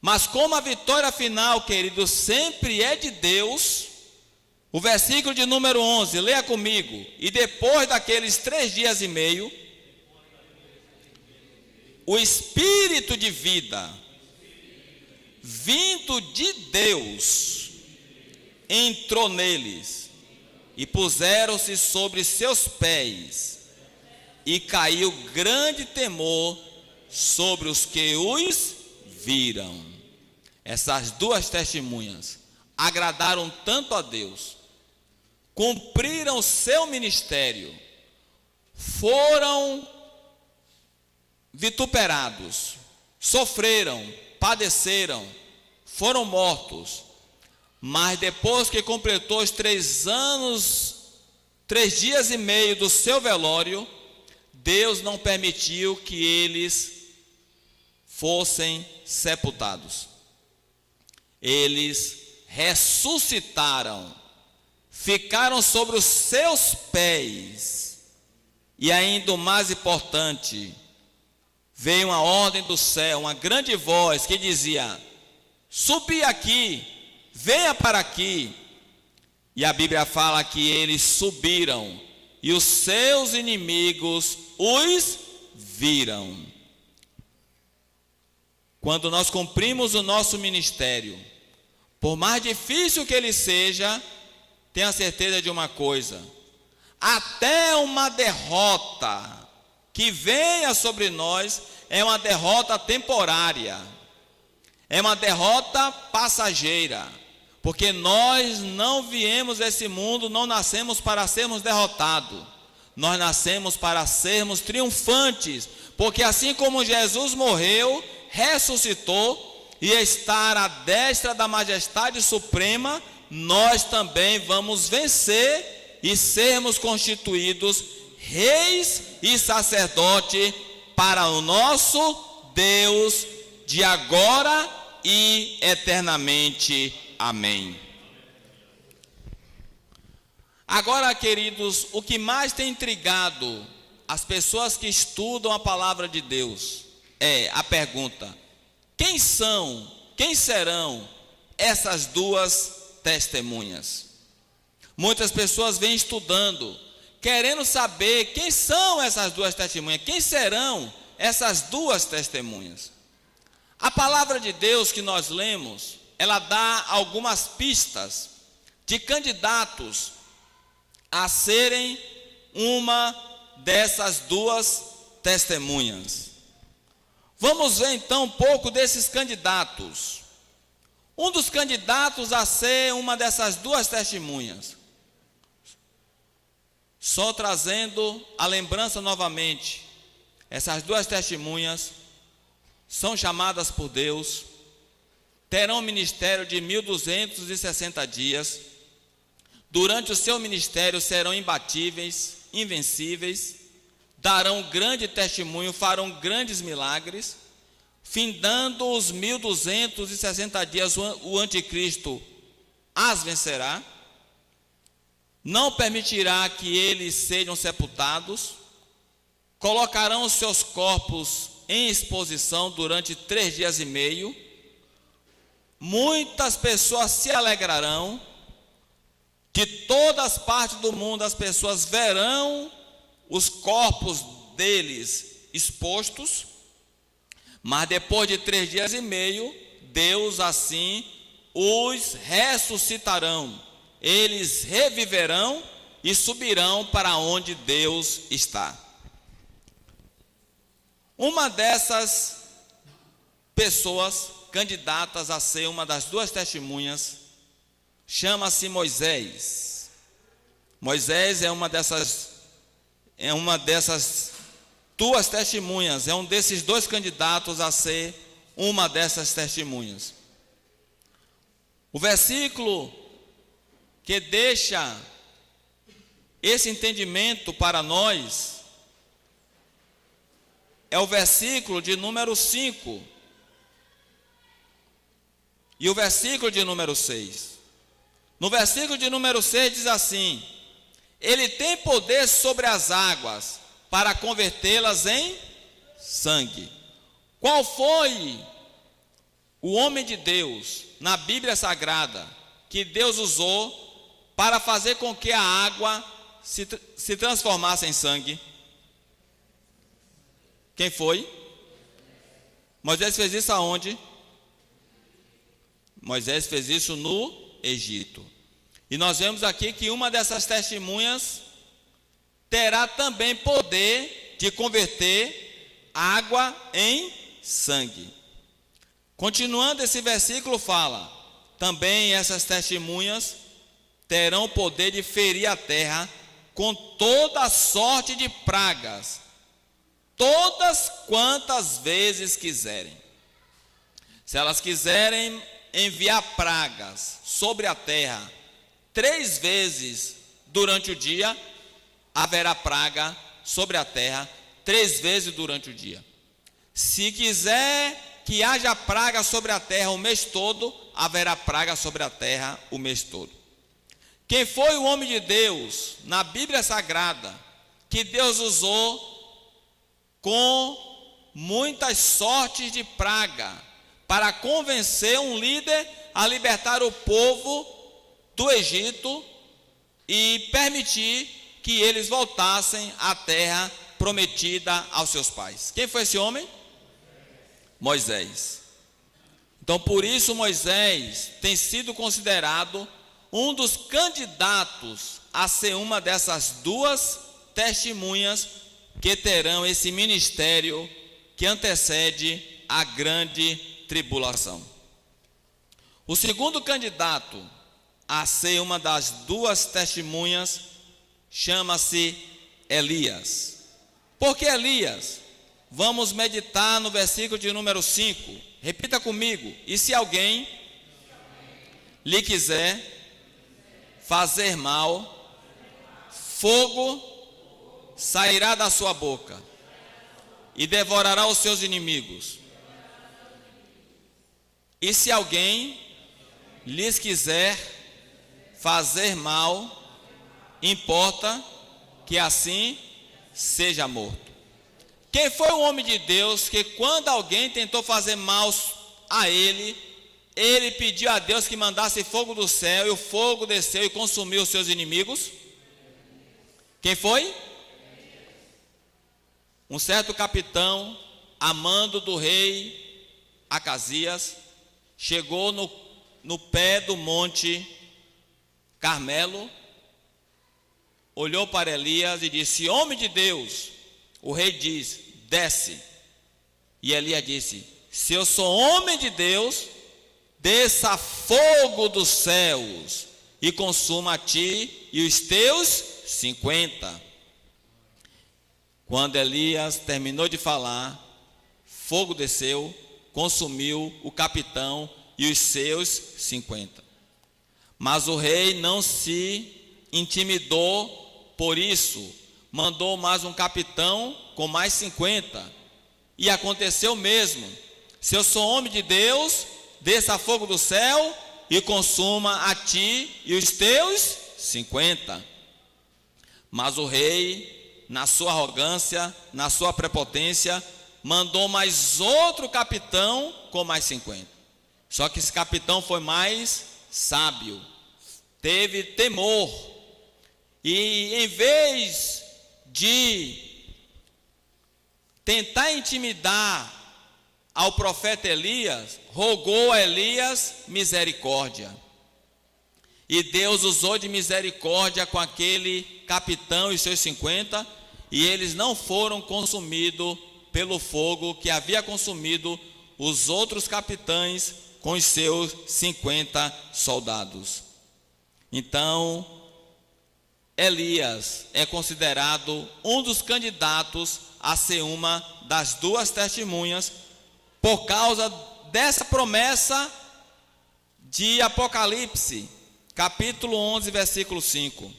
Mas como a vitória final, queridos, sempre é de Deus, o versículo de número 11, leia comigo: e depois daqueles 3 dias e meio, o Espírito de vida, vindo de Deus, entrou neles, e puseram-se sobre seus pés, e caiu grande temor sobre os que os viram. Essas duas testemunhas agradaram tanto a Deus, cumpriram o seu ministério, foram vituperados, sofreram, padeceram, foram mortos, mas depois que completou os 3 dias e meio do seu velório, Deus não permitiu que eles fossem sepultados. Eles ressuscitaram, ficaram sobre os seus pés, e ainda o mais importante, veio uma ordem do céu, uma grande voz que dizia: subi aqui, venha para aqui. E a Bíblia fala que eles subiram, e os seus inimigos os viram. Quando nós cumprimos o nosso ministério, por mais difícil que ele seja, tenha certeza de uma coisa: até uma derrota que venha sobre nós é uma derrota temporária, é uma derrota passageira, porque nós não viemos a esse mundo, não nascemos para sermos derrotados, nós nascemos para sermos triunfantes, porque assim como Jesus morreu, ressuscitou e está à destra da majestade suprema, nós também vamos vencer e sermos constituídos reis e sacerdotes para o nosso Deus, de agora e eternamente. Amém. Agora, queridos, o que mais tem intrigado as pessoas que estudam a palavra de Deus é a pergunta: quem serão essas duas testemunhas? Muitas pessoas vêm estudando, querendo saber quem são essas duas testemunhas, quem serão essas duas testemunhas. A palavra de Deus que nós lemos, ela dá algumas pistas de candidatos a serem uma dessas duas testemunhas. Vamos ver então um pouco desses candidatos. Um dos candidatos a ser uma dessas duas testemunhas, só trazendo a lembrança novamente, essas duas testemunhas são chamadas por Deus, terão um ministério de 1260 dias. Durante o seu ministério serão imbatíveis, invencíveis, darão grande testemunho, farão grandes milagres. Findando os 1260 dias, o anticristo as vencerá, não permitirá que eles sejam sepultados, colocarão os seus corpos em exposição durante 3 dias e meio. Muitas pessoas se alegrarão, de todas as partes do mundo as pessoas verão os corpos deles expostos, mas depois de 3 dias e meio, Deus assim os ressuscitarão, eles reviverão e subirão para onde Deus está. Uma dessas pessoas candidatas a ser uma das duas testemunhas chama-se Moisés. Moisés é uma dessas duas testemunhas, é um desses dois candidatos a ser uma dessas testemunhas. O versículo que deixa esse entendimento para nós é o versículo de número 5 e o versículo de número 6. No versículo de número 6 diz assim: ele tem poder sobre as águas para convertê-las em sangue. Qual foi o homem de Deus na Bíblia Sagrada que Deus usou para fazer com que a água se transformasse em sangue? Quem foi? Moisés fez isso aonde? Moisés fez isso no Egito. E nós vemos aqui que uma dessas testemunhas terá também poder de converter água em sangue. Continuando, esse versículo fala: também essas testemunhas terão o poder de ferir a terra com toda sorte de pragas, todas quantas vezes quiserem. Se elas quiserem enviar pragas sobre a terra 3 vezes durante o dia, haverá praga sobre a terra 3 vezes durante o dia. Se quiser que haja praga sobre a terra o mês todo, haverá praga sobre a terra o mês todo. Quem foi o homem de Deus na Bíblia Sagrada que Deus usou com muitas sortes de praga para convencer um líder a libertar o povo do Egito e permitir que eles voltassem à terra prometida aos seus pais? Quem foi esse homem? Moisés. Então, por isso Moisés tem sido considerado um dos candidatos a ser uma dessas duas testemunhas que terão esse ministério que antecede a grande tribulação. O segundo candidato a ser uma das duas testemunhas chama-se Elias. Por que Elias? Vamos meditar no versículo de número 5. Repita comigo. E se alguém lhe quiser fazer mal, fogo sairá da sua boca e devorará os seus inimigos. E se alguém lhes quiser fazer mal, importa que assim seja morto. Quem foi o homem de Deus que, quando alguém tentou fazer mal a ele pediu a Deus que mandasse fogo do céu, e o fogo desceu e consumiu os seus inimigos? Quem foi? Um certo capitão, amando do rei Acasias, chegou no pé do monte Carmelo, olhou para Elias e disse: homem de Deus. O rei diz: desce. E Elias disse: se eu sou homem de Deus, desça fogo dos céus e consuma a ti e os teus 50. Quando Elias terminou de falar, fogo desceu, consumiu o capitão e os seus 50. Mas o rei não se intimidou por isso, mandou mais um capitão com mais 50. E aconteceu mesmo. Se eu sou homem de Deus, desça fogo do céu e consuma a ti e os teus 50. Mas o rei, na sua arrogância, na sua prepotência, mandou mais outro capitão com mais 50. Só que esse capitão foi mais sábio, teve temor, e em vez de tentar intimidar ao profeta Elias, rogou a Elias misericórdia. E Deus usou de misericórdia com aquele capitão e seus 50, e eles não foram consumidos pelo fogo que havia consumido os outros capitães com os seus 50 soldados. Então, Elias é considerado um dos candidatos a ser uma das duas testemunhas, por causa dessa promessa de Apocalipse, capítulo 11, versículo 5.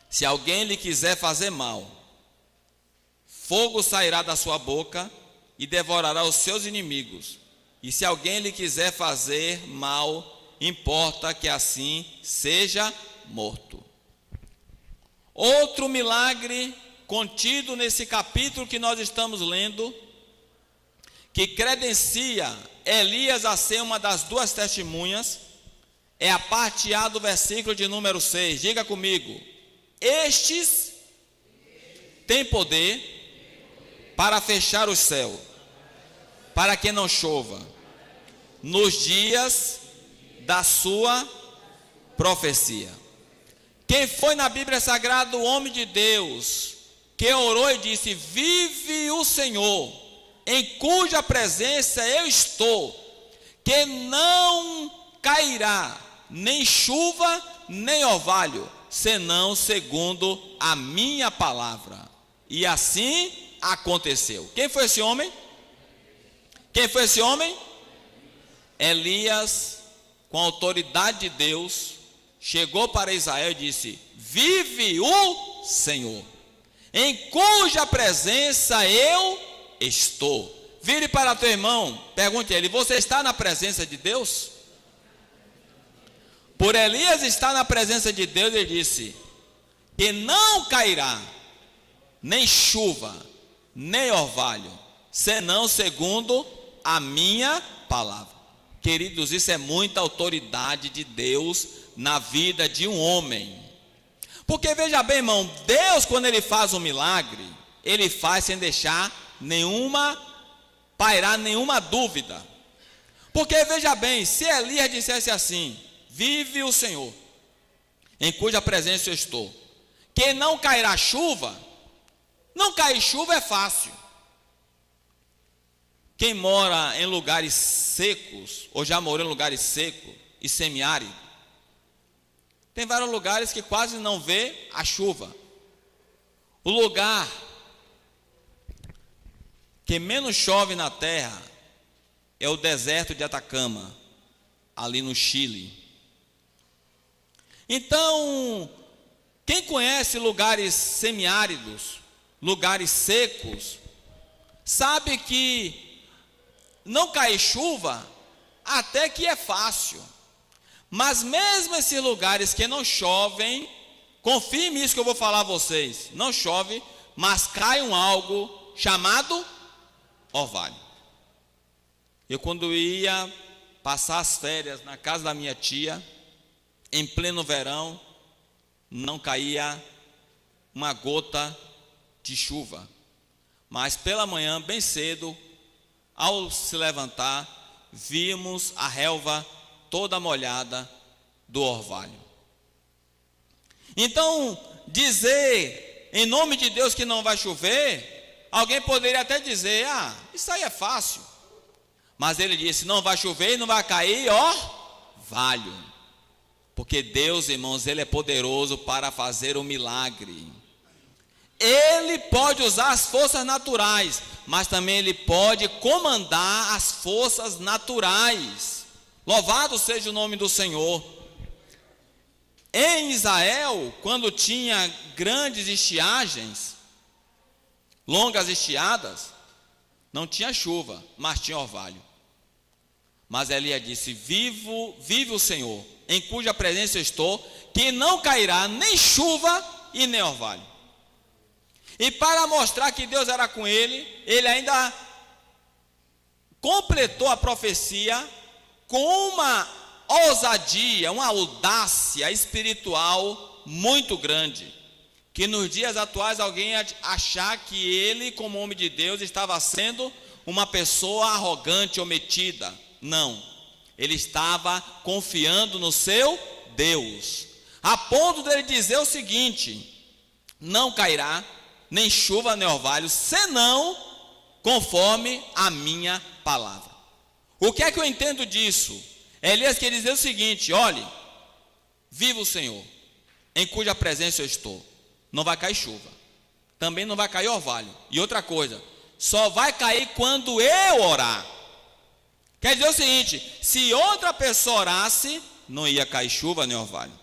Se alguém lhe quiser fazer mal, fogo sairá da sua boca e devorará os seus inimigos. E se alguém lhe quiser fazer mal, importa que assim seja morto. Outro milagre contido nesse capítulo que nós estamos lendo, que credencia Elias a ser uma das duas testemunhas, é a parte A do versículo de número 6. Diga comigo: estes têm poder para fechar o céu, para que não chova, nos dias da sua profecia. Quem foi na Bíblia Sagrada o homem de Deus que orou e disse: vive o Senhor, em cuja presença eu estou, que não cairá nem chuva nem orvalho, senão segundo a minha palavra. E assim aconteceu. Quem foi esse homem? Quem foi esse homem? Elias, com a autoridade de Deus, chegou para Israel e disse: vive o Senhor, em cuja presença eu estou. Vire para teu irmão, pergunte a ele: você está na presença de Deus? Por Elias estar na presença de Deus, ele disse que não cairá nem chuva, nem orvalho, senão segundo a minha palavra. Queridos, isso é muita autoridade de Deus na vida de um homem. Porque veja bem, irmão, Deus, quando ele faz um milagre, ele faz sem deixar pairar nenhuma dúvida. Porque veja bem, se Elias dissesse assim: vive o Senhor, em cuja presença eu estou, que não cairá chuva. Não cair chuva é fácil. Quem mora em lugares secos, ou já morou em lugares secos e semiáridos, tem vários lugares que quase não vê a chuva. O lugar que menos chove na terra é o deserto de Atacama, ali no Chile. Então, quem conhece lugares semiáridos, lugares secos, sabe que não cai chuva até que é fácil. Mas mesmo esses lugares que não chovem, confirme isso que eu vou falar a vocês, não chove, mas cai algo chamado orvalho. Eu quando ia passar as férias na casa da minha tia, em pleno verão, não caía uma gota de chuva. Mas pela manhã, bem cedo, ao se levantar, vimos a relva toda molhada do orvalho. Então, dizer em nome de Deus que não vai chover, alguém poderia até dizer, isso aí é fácil. Mas ele disse, não vai chover e não vai cair orvalho. Porque Deus, irmãos, Ele é poderoso para fazer um milagre. Ele pode usar as forças naturais, mas também Ele pode comandar as forças naturais. Louvado seja o nome do Senhor. Em Israel, quando tinha grandes estiagens, longas estiadas, não tinha chuva, mas tinha orvalho. Mas Elias disse, vive o Senhor, em cuja presença eu estou, que não cairá nem chuva e nem orvalho. E para mostrar que Deus era com ele, ele ainda completou a profecia com uma ousadia, uma audácia espiritual muito grande, que nos dias atuais alguém ia achar que ele, como homem de Deus, estava sendo uma pessoa arrogante ou metida. Não, ele estava confiando no seu Deus, a ponto dele dizer o seguinte, não cairá nem chuva nem orvalho, senão conforme a minha palavra. O que é que eu entendo disso? Elias quer dizer o seguinte, olhe, viva o Senhor, em cuja presença eu estou, não vai cair chuva, também não vai cair orvalho, e outra coisa, só vai cair quando eu orar. Quer dizer o seguinte, se outra pessoa orasse, não ia cair chuva nem orvalho.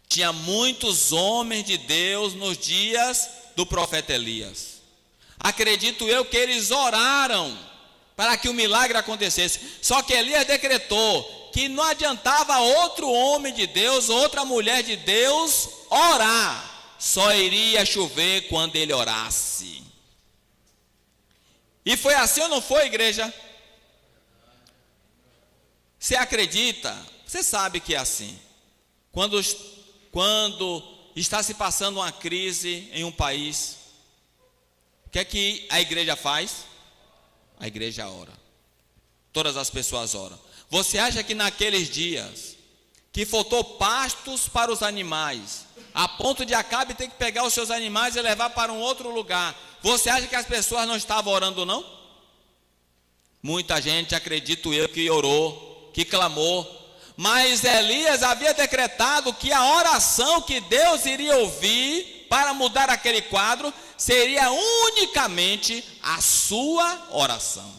Tinha muitos homens de Deus nos dias do profeta Elias. Acredito eu que eles oraram para que o milagre acontecesse. Só que Elias decretou que não adiantava outro homem de Deus, outra mulher de Deus orar. Só iria chover quando ele orasse. E foi assim ou não foi, igreja? Você acredita? Você sabe que é assim. Quando está se passando uma crise em um país, o que é que a igreja faz? A igreja ora. Todas as pessoas oram. Você acha que naqueles dias que faltou pastos para os animais, a ponto de Acabe ter que pegar os seus animais e levar para um outro lugar, você acha que as pessoas não estavam orando, não? Muita gente, acredito eu, que orou, que clamou, mas Elias havia decretado que a oração que Deus iria ouvir para mudar aquele quadro seria unicamente a sua oração.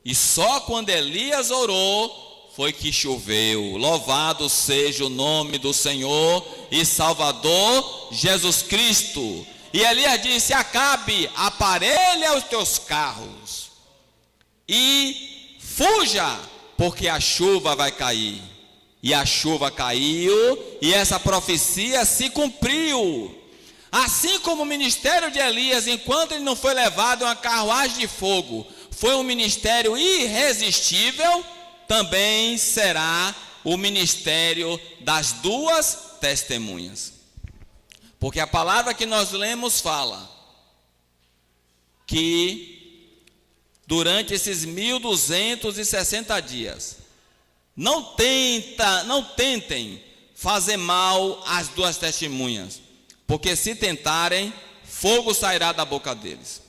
E só quando Elias orou foi que choveu. Louvado seja o nome do Senhor e Salvador Jesus Cristo. E Elias disse, Acabe, aparelha os teus carros e fuja, porque a chuva vai cair. E a chuva caiu, e essa profecia se cumpriu. Assim como o ministério de Elias, enquanto ele não foi levado em uma carruagem de fogo, foi um ministério irresistível, também será o ministério das duas testemunhas. Porque a palavra que nós lemos fala que durante esses 1260 dias, não tentem fazer mal às duas testemunhas, porque se tentarem, fogo sairá da boca deles.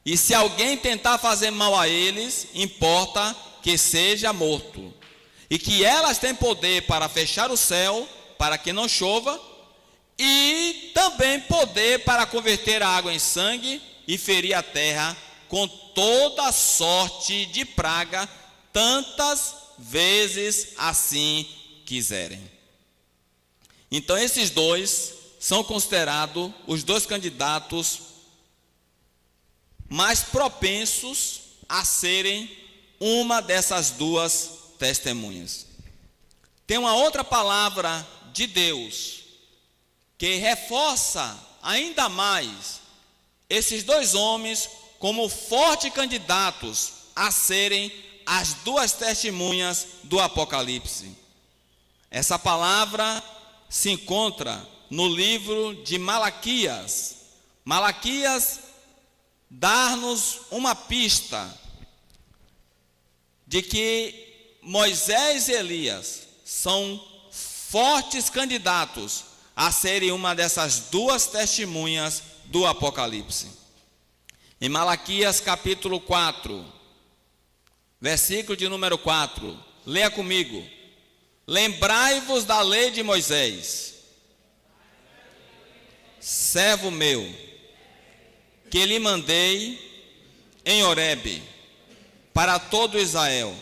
E se alguém tentar fazer mal a eles, importa que seja morto. E que elas têm poder para fechar o céu, para que não chova, e também poder para converter a água em sangue, e ferir a terra com toda sorte de praga, tantas vezes assim quiserem. Então esses dois são considerados os dois candidatos mais propensos a serem uma dessas duas testemunhas. Tem uma outra palavra de Deus que reforça ainda mais esses dois homens como fortes candidatos a serem as duas testemunhas do Apocalipse. Essa palavra se encontra no livro de Malaquias. Malaquias dá-nos uma pista de que Moisés e Elias são fortes candidatos a serem uma dessas duas testemunhas do Apocalipse. Em Malaquias capítulo 4, versículo de número 4, leia comigo: lembrai-vos da lei de Moisés, servo meu, que lhe mandei em Horebe, para todo Israel,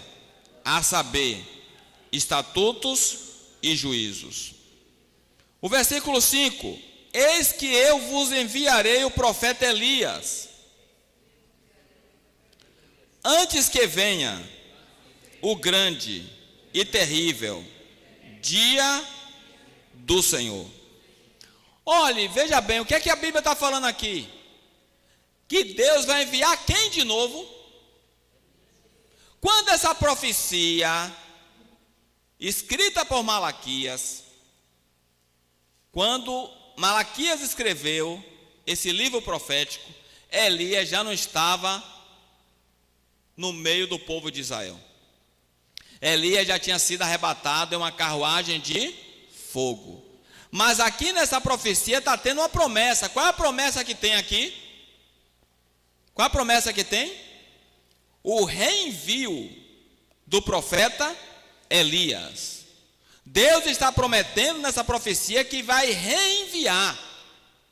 a saber, estatutos e juízos. O versículo 5: eis que eu vos enviarei o profeta Elias, antes que venha o grande e terrível dia do Senhor. Olhe, veja bem, o que é que a Bíblia está falando aqui? Que Deus vai enviar quem de novo? Quando essa profecia, escrita por Malaquias, quando Malaquias escreveu esse livro profético, Elias já não estava no meio do povo de Israel. Elias já tinha sido arrebatado em uma carruagem de fogo. Mas aqui nessa profecia está tendo uma promessa. Qual é a promessa que tem aqui? Qual é a promessa que tem? O reenvio do profeta Elias. Deus está prometendo nessa profecia que vai reenviar.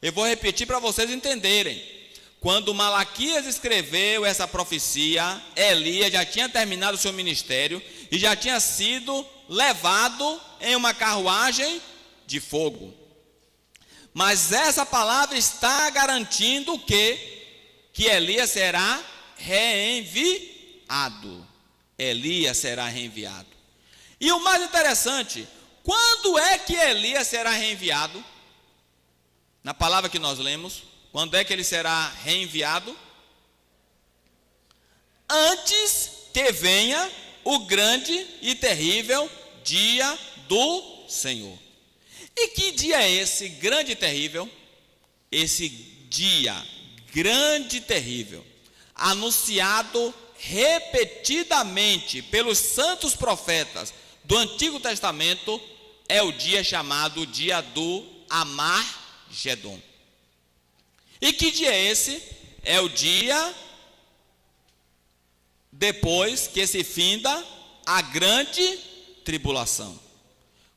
Eu vou repetir para vocês entenderem. Quando Malaquias escreveu essa profecia, Elias já tinha terminado o seu ministério e já tinha sido levado em uma carruagem de fogo. Mas essa palavra está garantindo que Elias será reenviado. Elias será reenviado. E o mais interessante, quando é que Elias será reenviado? Na palavra que nós lemos, quando é que ele será reenviado? Antes que venha o grande e terrível dia do Senhor. E que dia é esse grande e terrível? Esse dia grande e terrível, anunciado repetidamente pelos santos profetas do Antigo Testamento, é o dia chamado dia do Armagedon. E que dia é esse? É o dia depois que se finda a grande tribulação.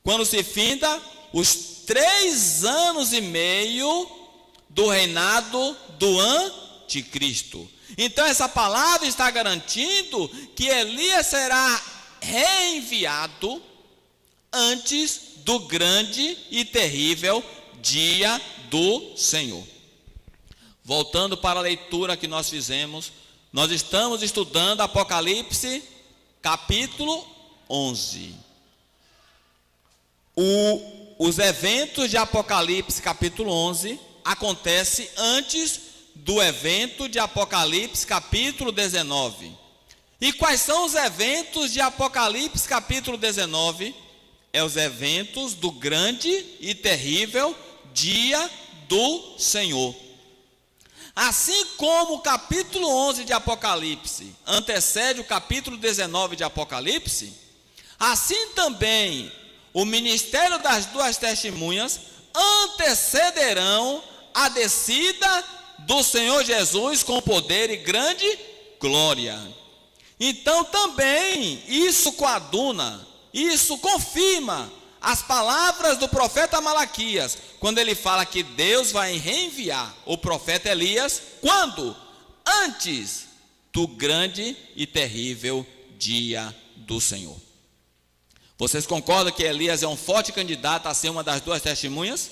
Quando se finda os 3 anos e meio do reinado do anticristo. Então essa palavra está garantindo que Elias será reenviado antes do grande e terrível dia do Senhor. Voltando para a leitura que nós fizemos, nós estamos estudando Apocalipse capítulo 11. Os eventos de Apocalipse capítulo 11 acontecem antes do evento de Apocalipse capítulo 19. E quais são os eventos de Apocalipse capítulo 19? É os eventos do grande e terrível dia do Senhor. Assim como o capítulo 11 de Apocalipse antecede o capítulo 19 de Apocalipse, assim também o ministério das duas testemunhas antecederão a descida do Senhor Jesus com poder e grande glória. Então também isso coaduna, isso confirma as palavras do profeta Malaquias, quando ele fala que Deus vai reenviar o profeta Elias, quando? Antes do grande e terrível dia do Senhor. Vocês concordam que Elias é um forte candidato a ser uma das duas testemunhas?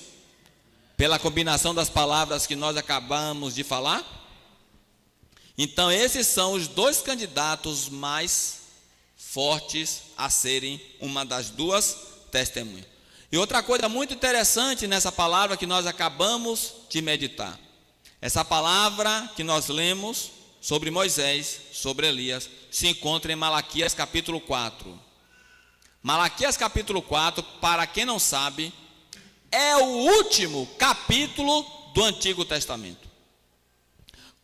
Pela combinação das palavras que nós acabamos de falar? Então esses são os dois candidatos mais fortes a serem uma das duas testemunhas. E outra coisa muito interessante nessa palavra que nós acabamos de meditar. Essa palavra que nós lemos sobre Moisés, sobre Elias, se encontra em Malaquias capítulo 4. Malaquias capítulo 4, para quem não sabe, é o último capítulo do Antigo Testamento.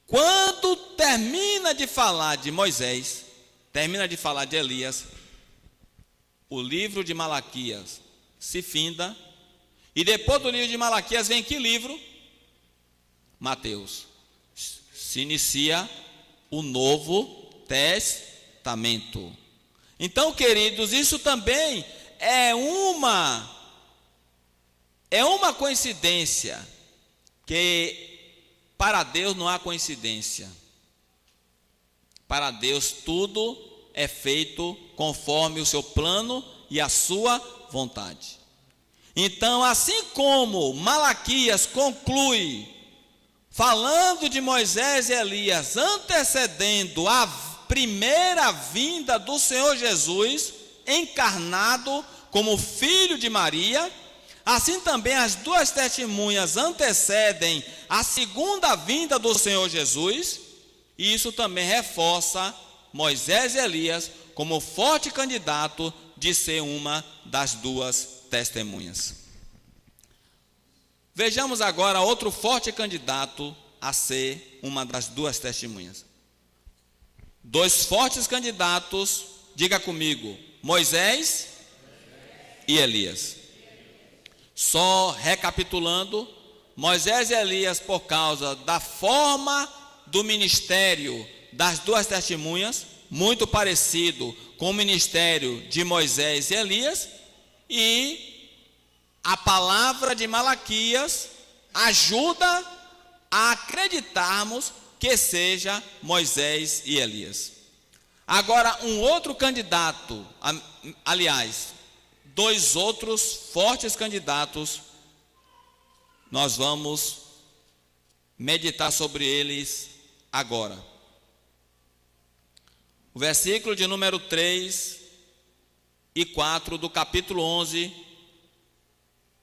Quando termina de falar de Moisés, termina de falar de Elias, o livro de Malaquias se finda, e depois do livro de Malaquias vem que livro? Mateus. Se inicia o Novo Testamento. Então, queridos, isso também é uma coincidência, que para Deus não há coincidência. Para Deus tudo é feito conforme o seu plano e a sua vontade. Então, assim como Malaquias conclui falando de Moisés e Elias, antecedendo a primeira vinda do Senhor Jesus, encarnado como filho de Maria, assim também as duas testemunhas antecedem a segunda vinda do Senhor Jesus, e isso também reforça Moisés e Elias como forte candidato de ser uma das duas testemunhas. Vejamos agora outro forte candidato a ser uma das duas testemunhas. Dois fortes candidatos, diga comigo, Moisés e Elias. Só recapitulando, Moisés e Elias, por causa da forma do ministério das duas testemunhas, muito parecido com o ministério de Moisés e Elias, e a palavra de Malaquias ajuda a acreditarmos que seja Moisés e Elias. Agora, um outro candidato, aliás, dois outros fortes candidatos, nós vamos meditar sobre eles agora. O versículo de número 3 e 4 do capítulo 11,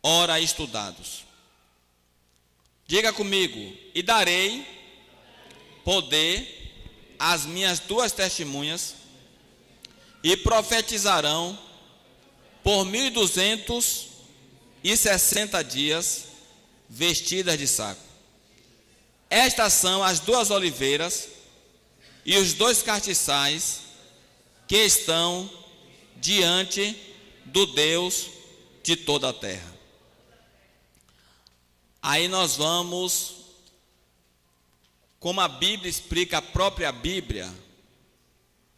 ora estudados. Diga comigo, e darei poder às minhas duas testemunhas, e profetizarão por 1260 dias, vestidas de saco. Estas são as duas oliveiras e os dois castiçais que estão diante do Deus de toda a terra. Aí nós vamos, como a Bíblia explica, a própria Bíblia,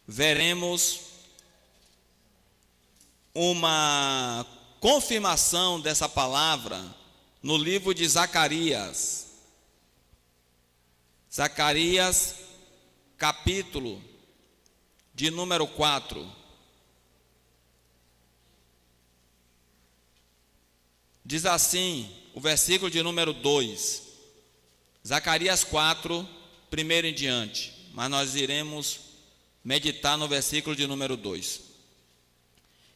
veremos uma confirmação dessa palavra no livro de Zacarias. Zacarias, capítulo de número 4. Diz assim, o versículo de número 2. Zacarias 4, primeiro em diante. Mas nós iremos meditar no versículo de número 2.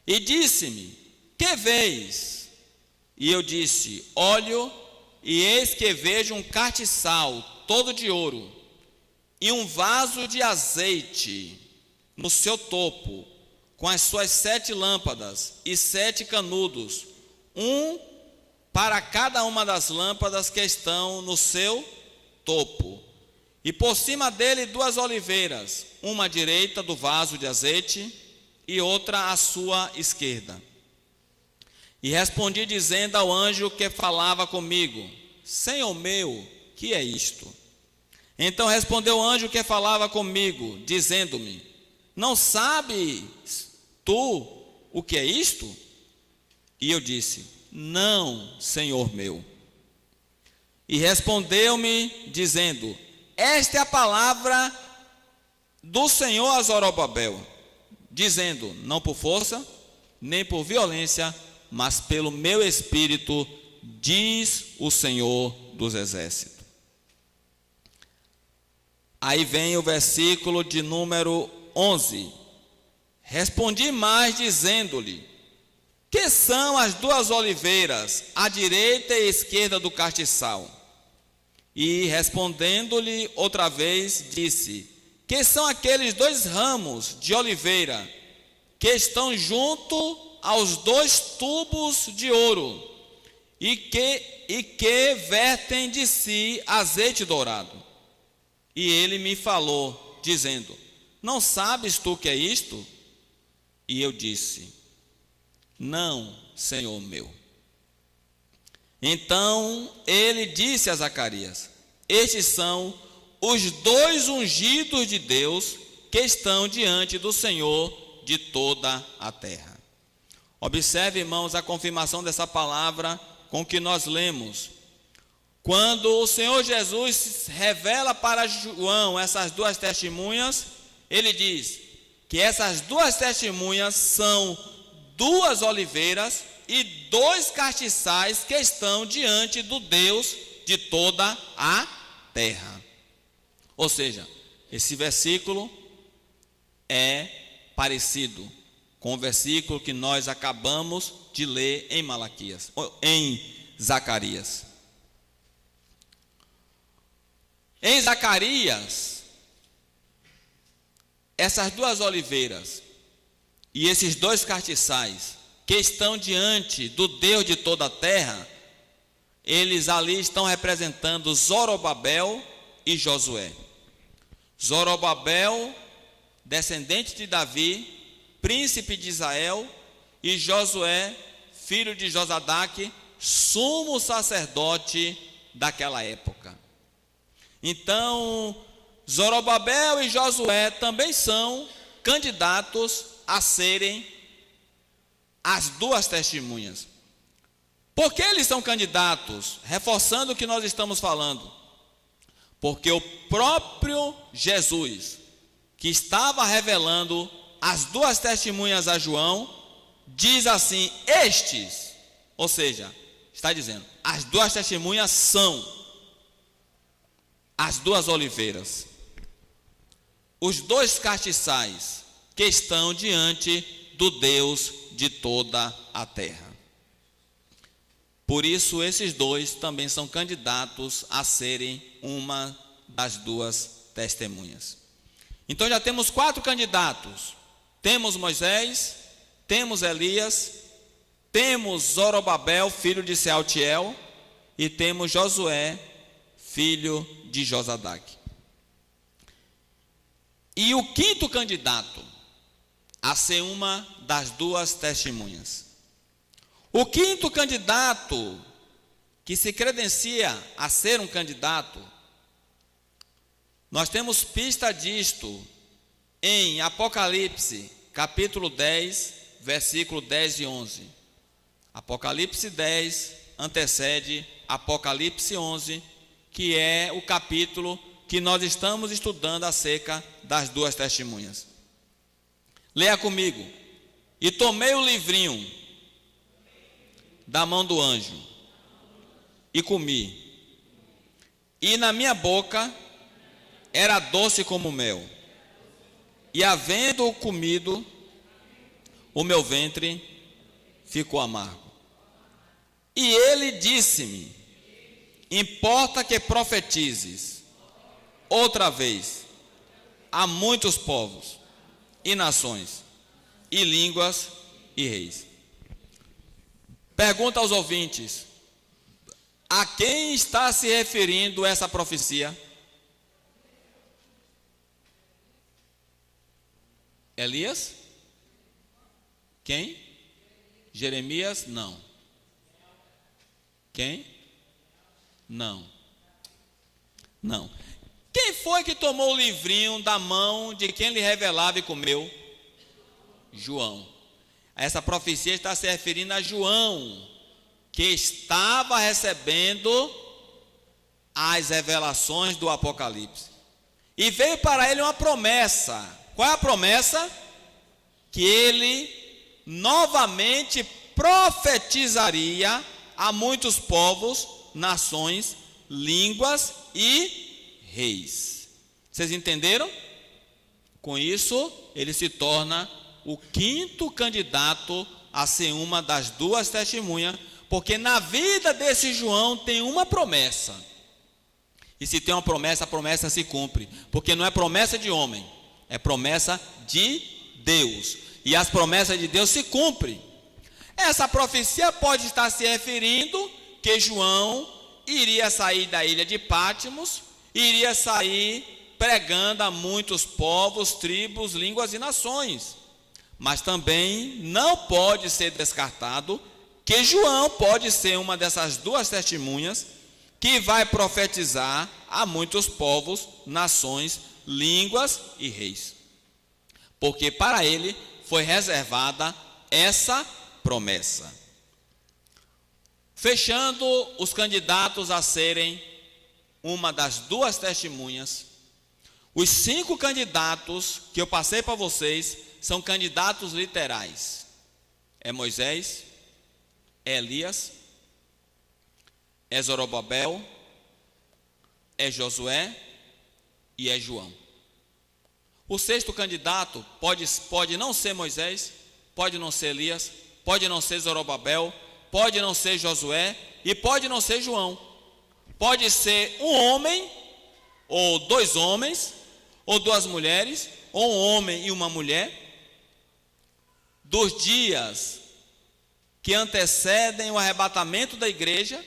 E disse-me, que vês? E eu disse, olho, e eis que vejo um castiçal todo de ouro, e um vaso de azeite no seu topo, com as suas 7 lâmpadas e 7 canudos, um para cada uma das lâmpadas que estão no seu topo. E por cima dele 2 oliveiras, uma à direita do vaso de azeite e outra à sua esquerda. E respondi dizendo ao anjo que falava comigo, Senhor meu, que é isto? Então respondeu o anjo que falava comigo, dizendo-me, não sabes tu o que é isto? E eu disse: não, Senhor meu. E respondeu-me, dizendo: esta é a palavra do Senhor a Zorobabel, dizendo: não por força, nem por violência, mas pelo meu espírito, diz o Senhor dos exércitos. Aí vem o versículo de número 11. Respondi mais, dizendo-lhe: que são as duas oliveiras, à direita e à esquerda do castiçal? E respondendo-lhe outra vez, disse: que são aqueles dois ramos de oliveira que estão junto aos dois tubos de ouro e que vertem de si azeite dourado? E ele me falou, dizendo: não sabes tu o que é isto? E eu disse: não, Senhor meu. Então ele disse a Zacarias: estes são os dois ungidos de Deus que estão diante do Senhor de toda a terra. Observe, irmãos, a confirmação dessa palavra com que nós lemos. Quando o Senhor Jesus revela para João essas duas testemunhas, ele diz que essas duas testemunhas são duas oliveiras e dois castiçais que estão diante do Deus de toda a terra. Ou seja, esse versículo é parecido com o versículo que nós acabamos de ler em Zacarias. Em Zacarias, essas duas oliveiras e esses dois castiçais que estão diante do Deus de toda a terra, eles ali estão representando Zorobabel e Josué. Zorobabel, descendente de Davi, príncipe de Israel, e Josué, filho de Josadaque, sumo sacerdote daquela época. Então, Zorobabel e Josué também são candidatos a serem as duas testemunhas. Por que eles são candidatos? Reforçando o que nós estamos falando. Porque o próprio Jesus, que estava revelando as duas testemunhas a João, diz assim: estes, ou seja, está dizendo, as duas testemunhas são as duas oliveiras, os dois castiçais que estão diante do Deus de toda a terra. Por isso, esses dois também são candidatos a serem uma das duas testemunhas. Então já temos 4 candidatos. Temos Moisés, temos Elias, temos Zorobabel, filho de Sealtiel, e temos Josué, filho de Josadaque. E o 5º candidato a ser uma das duas testemunhas. O 5º candidato que se credencia a ser um candidato, nós temos pista disto em Apocalipse, capítulo 10, versículo 10 e 11. Apocalipse 10 antecede Apocalipse 11, que é o capítulo que nós estamos estudando acerca das duas testemunhas. Leia comigo. E tomei o livrinho da mão do anjo e comi, e na minha boca era doce como mel, e havendo comido, o meu ventre ficou amargo. E ele disse-me: importa que profetizes outra vez a muitos povos e nações e línguas e reis. Pergunta aos ouvintes: a quem está se referindo essa profecia? Elias? Quem? Jeremias? Não. Quem? Não. Não. Quem foi que tomou o livrinho da mão de quem lhe revelava e comeu? João. Essa profecia está se referindo a João, que estava recebendo as revelações do Apocalipse. E veio para ele uma promessa. Qual é a promessa? Que ele novamente profetizaria a muitos povos, nações, línguas e reis. Vocês entenderam? Com isso, ele se torna o 5º candidato a ser uma das 2 testemunhas, porque na vida desse João tem uma promessa. E se tem uma promessa, a promessa se cumpre, porque não é promessa de homem, é promessa de Deus. E as promessas de Deus se cumprem. Essa profecia pode estar se referindo que João iria sair da ilha de Pátimos, iria sair pregando a muitos povos, tribos, línguas e nações. Mas também não pode ser descartado que João pode ser uma dessas 2 testemunhas que vai profetizar a muitos povos, nações, línguas e reis. Porque para ele foi reservada essa promessa. Fechando os candidatos a serem uma das 2 testemunhas, os 5 candidatos que eu passei para vocês são candidatos literais. É Moisés, é Elias, é Zorobabel, é Josué e é João. O 6º candidato pode não ser Moisés, pode não ser Elias, pode não ser Zorobabel, pode não ser Josué e pode não ser João. Pode ser um homem, ou 2 homens, ou 2 mulheres, ou um homem e uma mulher, dos dias que antecedem o arrebatamento da igreja,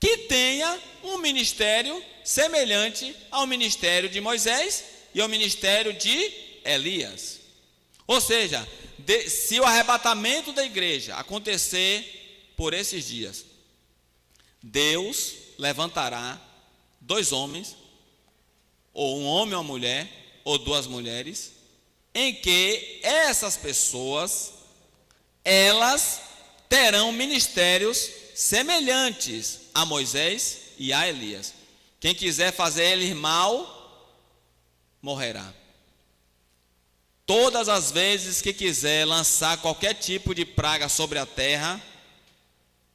que tenha um ministério semelhante ao ministério de Moisés e ao ministério de Elias. Ou seja, se o arrebatamento da igreja acontecer por esses dias, Deus levantará 2 homens, ou um homem ou uma mulher, ou 2 mulheres, em que essas pessoas, elas terão ministérios semelhantes a Moisés e a Elias. Quem quiser fazer ele mal, morrerá. Todas as vezes que quiser lançar qualquer tipo de praga sobre a terra,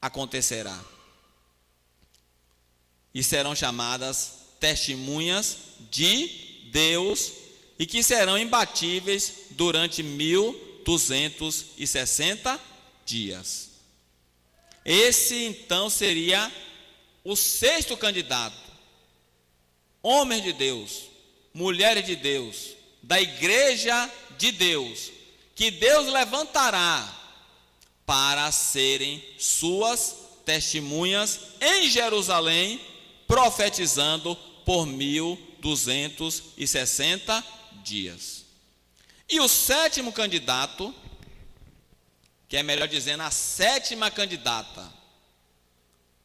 acontecerá. E serão chamadas testemunhas de Deus e que serão imbatíveis durante 1260 dias. Esse então seria o 6º candidato. Homens de Deus, mulheres de Deus, da igreja de Deus, que Deus levantará para serem suas testemunhas em Jerusalém, profetizando por 1260 dias. E o 7º candidato, que é melhor dizendo a 7ª candidata,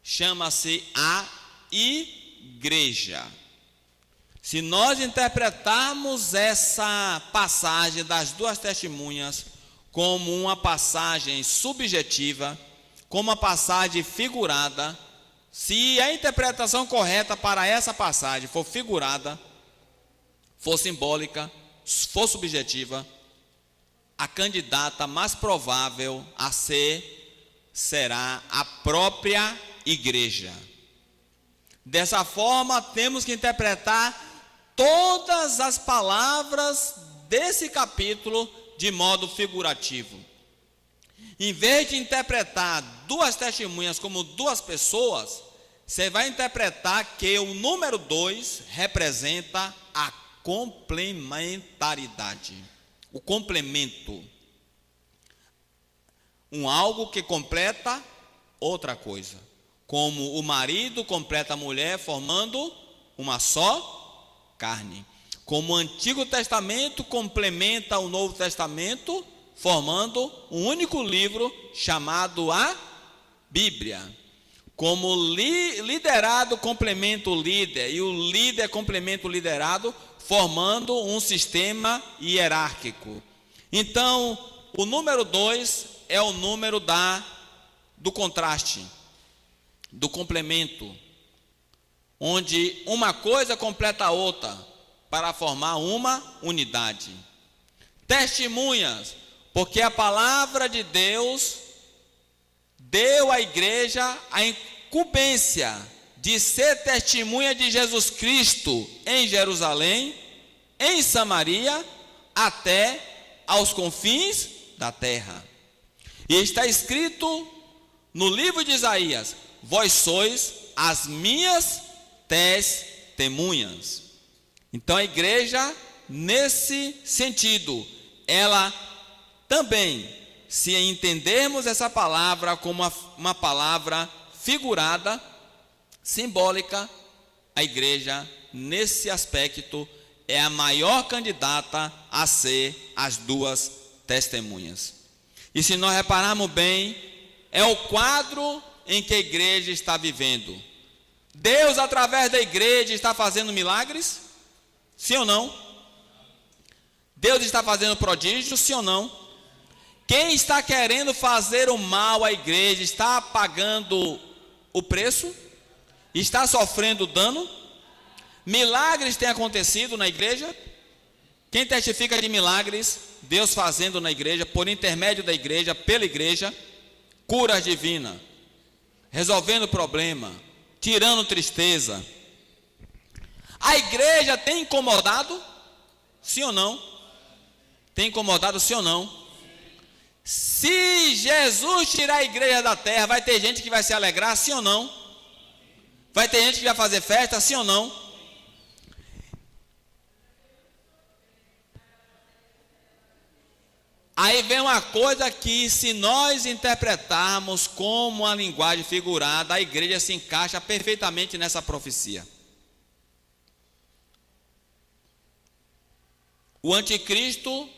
chama-se a igreja. Se nós interpretarmos essa passagem das 2 testemunhas como uma passagem subjetiva, como uma passagem figurada, se a interpretação correta para essa passagem for figurada, for simbólica, for subjetiva, a candidata mais provável a ser será a própria igreja. Dessa forma, temos que interpretar todas as palavras desse capítulo de modo figurativo. Em vez de interpretar 2 testemunhas como 2 pessoas, você vai interpretar que o número 2 representa a complementaridade, o complemento. Algo que completa outra coisa. Como o marido completa a mulher formando uma só carne. Como o Antigo Testamento complementa o Novo Testamento, formando um único livro chamado a Bíblia. Como o liderado complementa o líder e o líder complementa o liderado, formando um sistema hierárquico. Então, o número 2 é o número do contraste, do complemento, onde uma coisa completa a outra para formar uma unidade. Testemunhas, porque a palavra de Deus deu à igreja a incumbência de ser testemunha de Jesus Cristo em Jerusalém, em Samaria, até aos confins da terra. E está escrito no livro de Isaías: vós sois as minhas testemunhas. Então a igreja, nesse sentido, ela também, se entendermos essa palavra como uma palavra figurada, simbólica, a igreja, nesse aspecto, é a maior candidata a ser as duas testemunhas. E se nós repararmos bem, é o quadro em que a igreja está vivendo. Deus, através da igreja, está fazendo milagres? Sim ou não? Deus está fazendo prodígios? Sim ou não? Quem está querendo fazer o mal à igreja está pagando o preço? Está sofrendo dano? Milagres têm acontecido na igreja? Quem testifica de milagres? Deus fazendo na igreja, por intermédio da igreja, pela igreja, curas divinas, resolvendo problema, tirando tristeza. A igreja tem incomodado? Sim ou não? Tem incomodado, sim ou não? Se Jesus tirar a igreja da terra, vai ter gente que vai se alegrar, sim ou não? Vai ter gente que vai fazer festa, sim ou não? Aí vem uma coisa que, se nós interpretarmos como uma linguagem figurada, a igreja se encaixa perfeitamente nessa profecia. O anticristo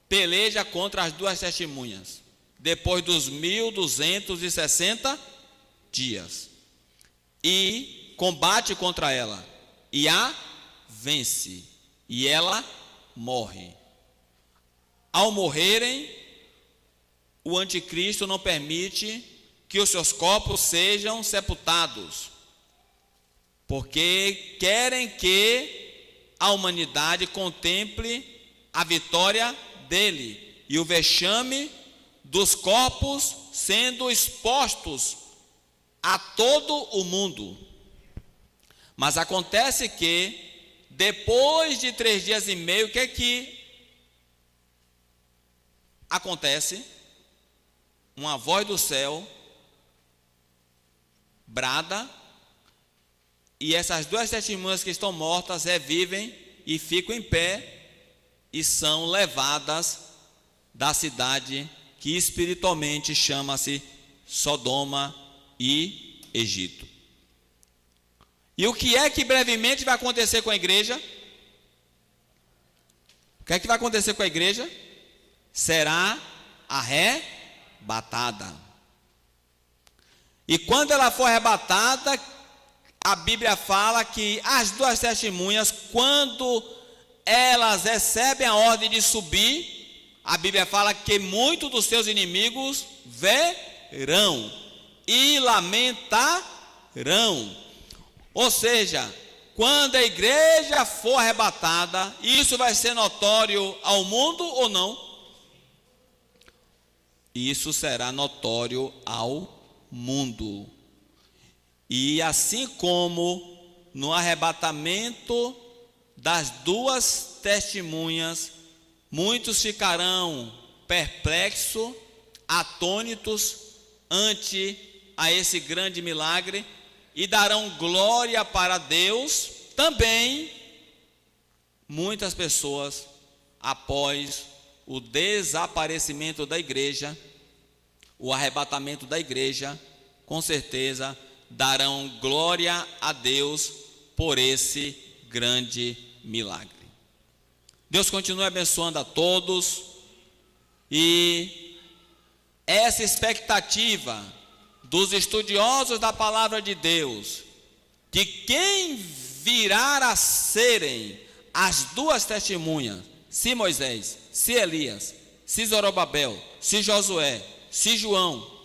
peleja contra as duas testemunhas, depois dos 1260 dias, e combate contra ela, e a vence, e ela morre. Ao morrerem, o anticristo não permite que os seus corpos sejam sepultados, porque querem que a humanidade contemple a vitória dele e o vexame dos corpos sendo expostos a todo o mundo. Mas acontece que, depois de 3 dias e meio, o que é que acontece? Uma voz do céu brada, e essas duas testemunhas que estão mortas revivem e ficam em pé e são levadas da cidade que espiritualmente chama-se Sodoma e Egito. E o que é que brevemente vai acontecer com a igreja? O que é que vai acontecer com a igreja? Será arrebatada. E quando ela for arrebatada, a Bíblia fala que as duas testemunhas, quando elas recebem a ordem de subir, a Bíblia fala que muitos dos seus inimigos verão e lamentarão. Ou seja, quando a igreja for arrebatada, isso vai ser notório ao mundo ou não? Isso será notório ao mundo. E assim como no arrebatamento das duas testemunhas, muitos ficarão perplexos, atônitos ante a esse grande milagre e darão glória para Deus. Também muitas pessoas, após o desaparecimento da igreja, o arrebatamento da igreja, com certeza darão glória a Deus por esse grande milagre. Deus continue abençoando a todos, e essa expectativa dos estudiosos da palavra de Deus, de quem virá a serem as duas testemunhas, se Moisés, se Elias, se Zorobabel, se Josué, se João,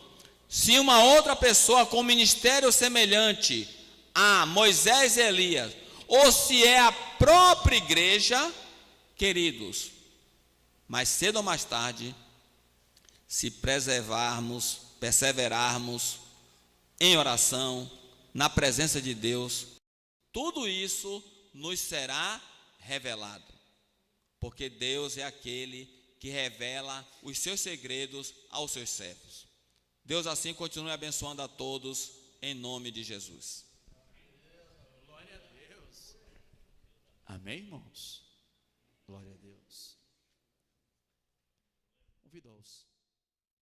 se uma outra pessoa com ministério semelhante a Moisés e Elias, ou se é a própria igreja, queridos, mais cedo ou mais tarde, se perseverarmos em oração, na presença de Deus, tudo isso nos será revelado, porque Deus é aquele que revela os seus segredos aos seus servos. Deus assim continue abençoando a todos, em nome de Jesus. Glória a Deus. Amém, irmãos? Glória a Deus. Convido aos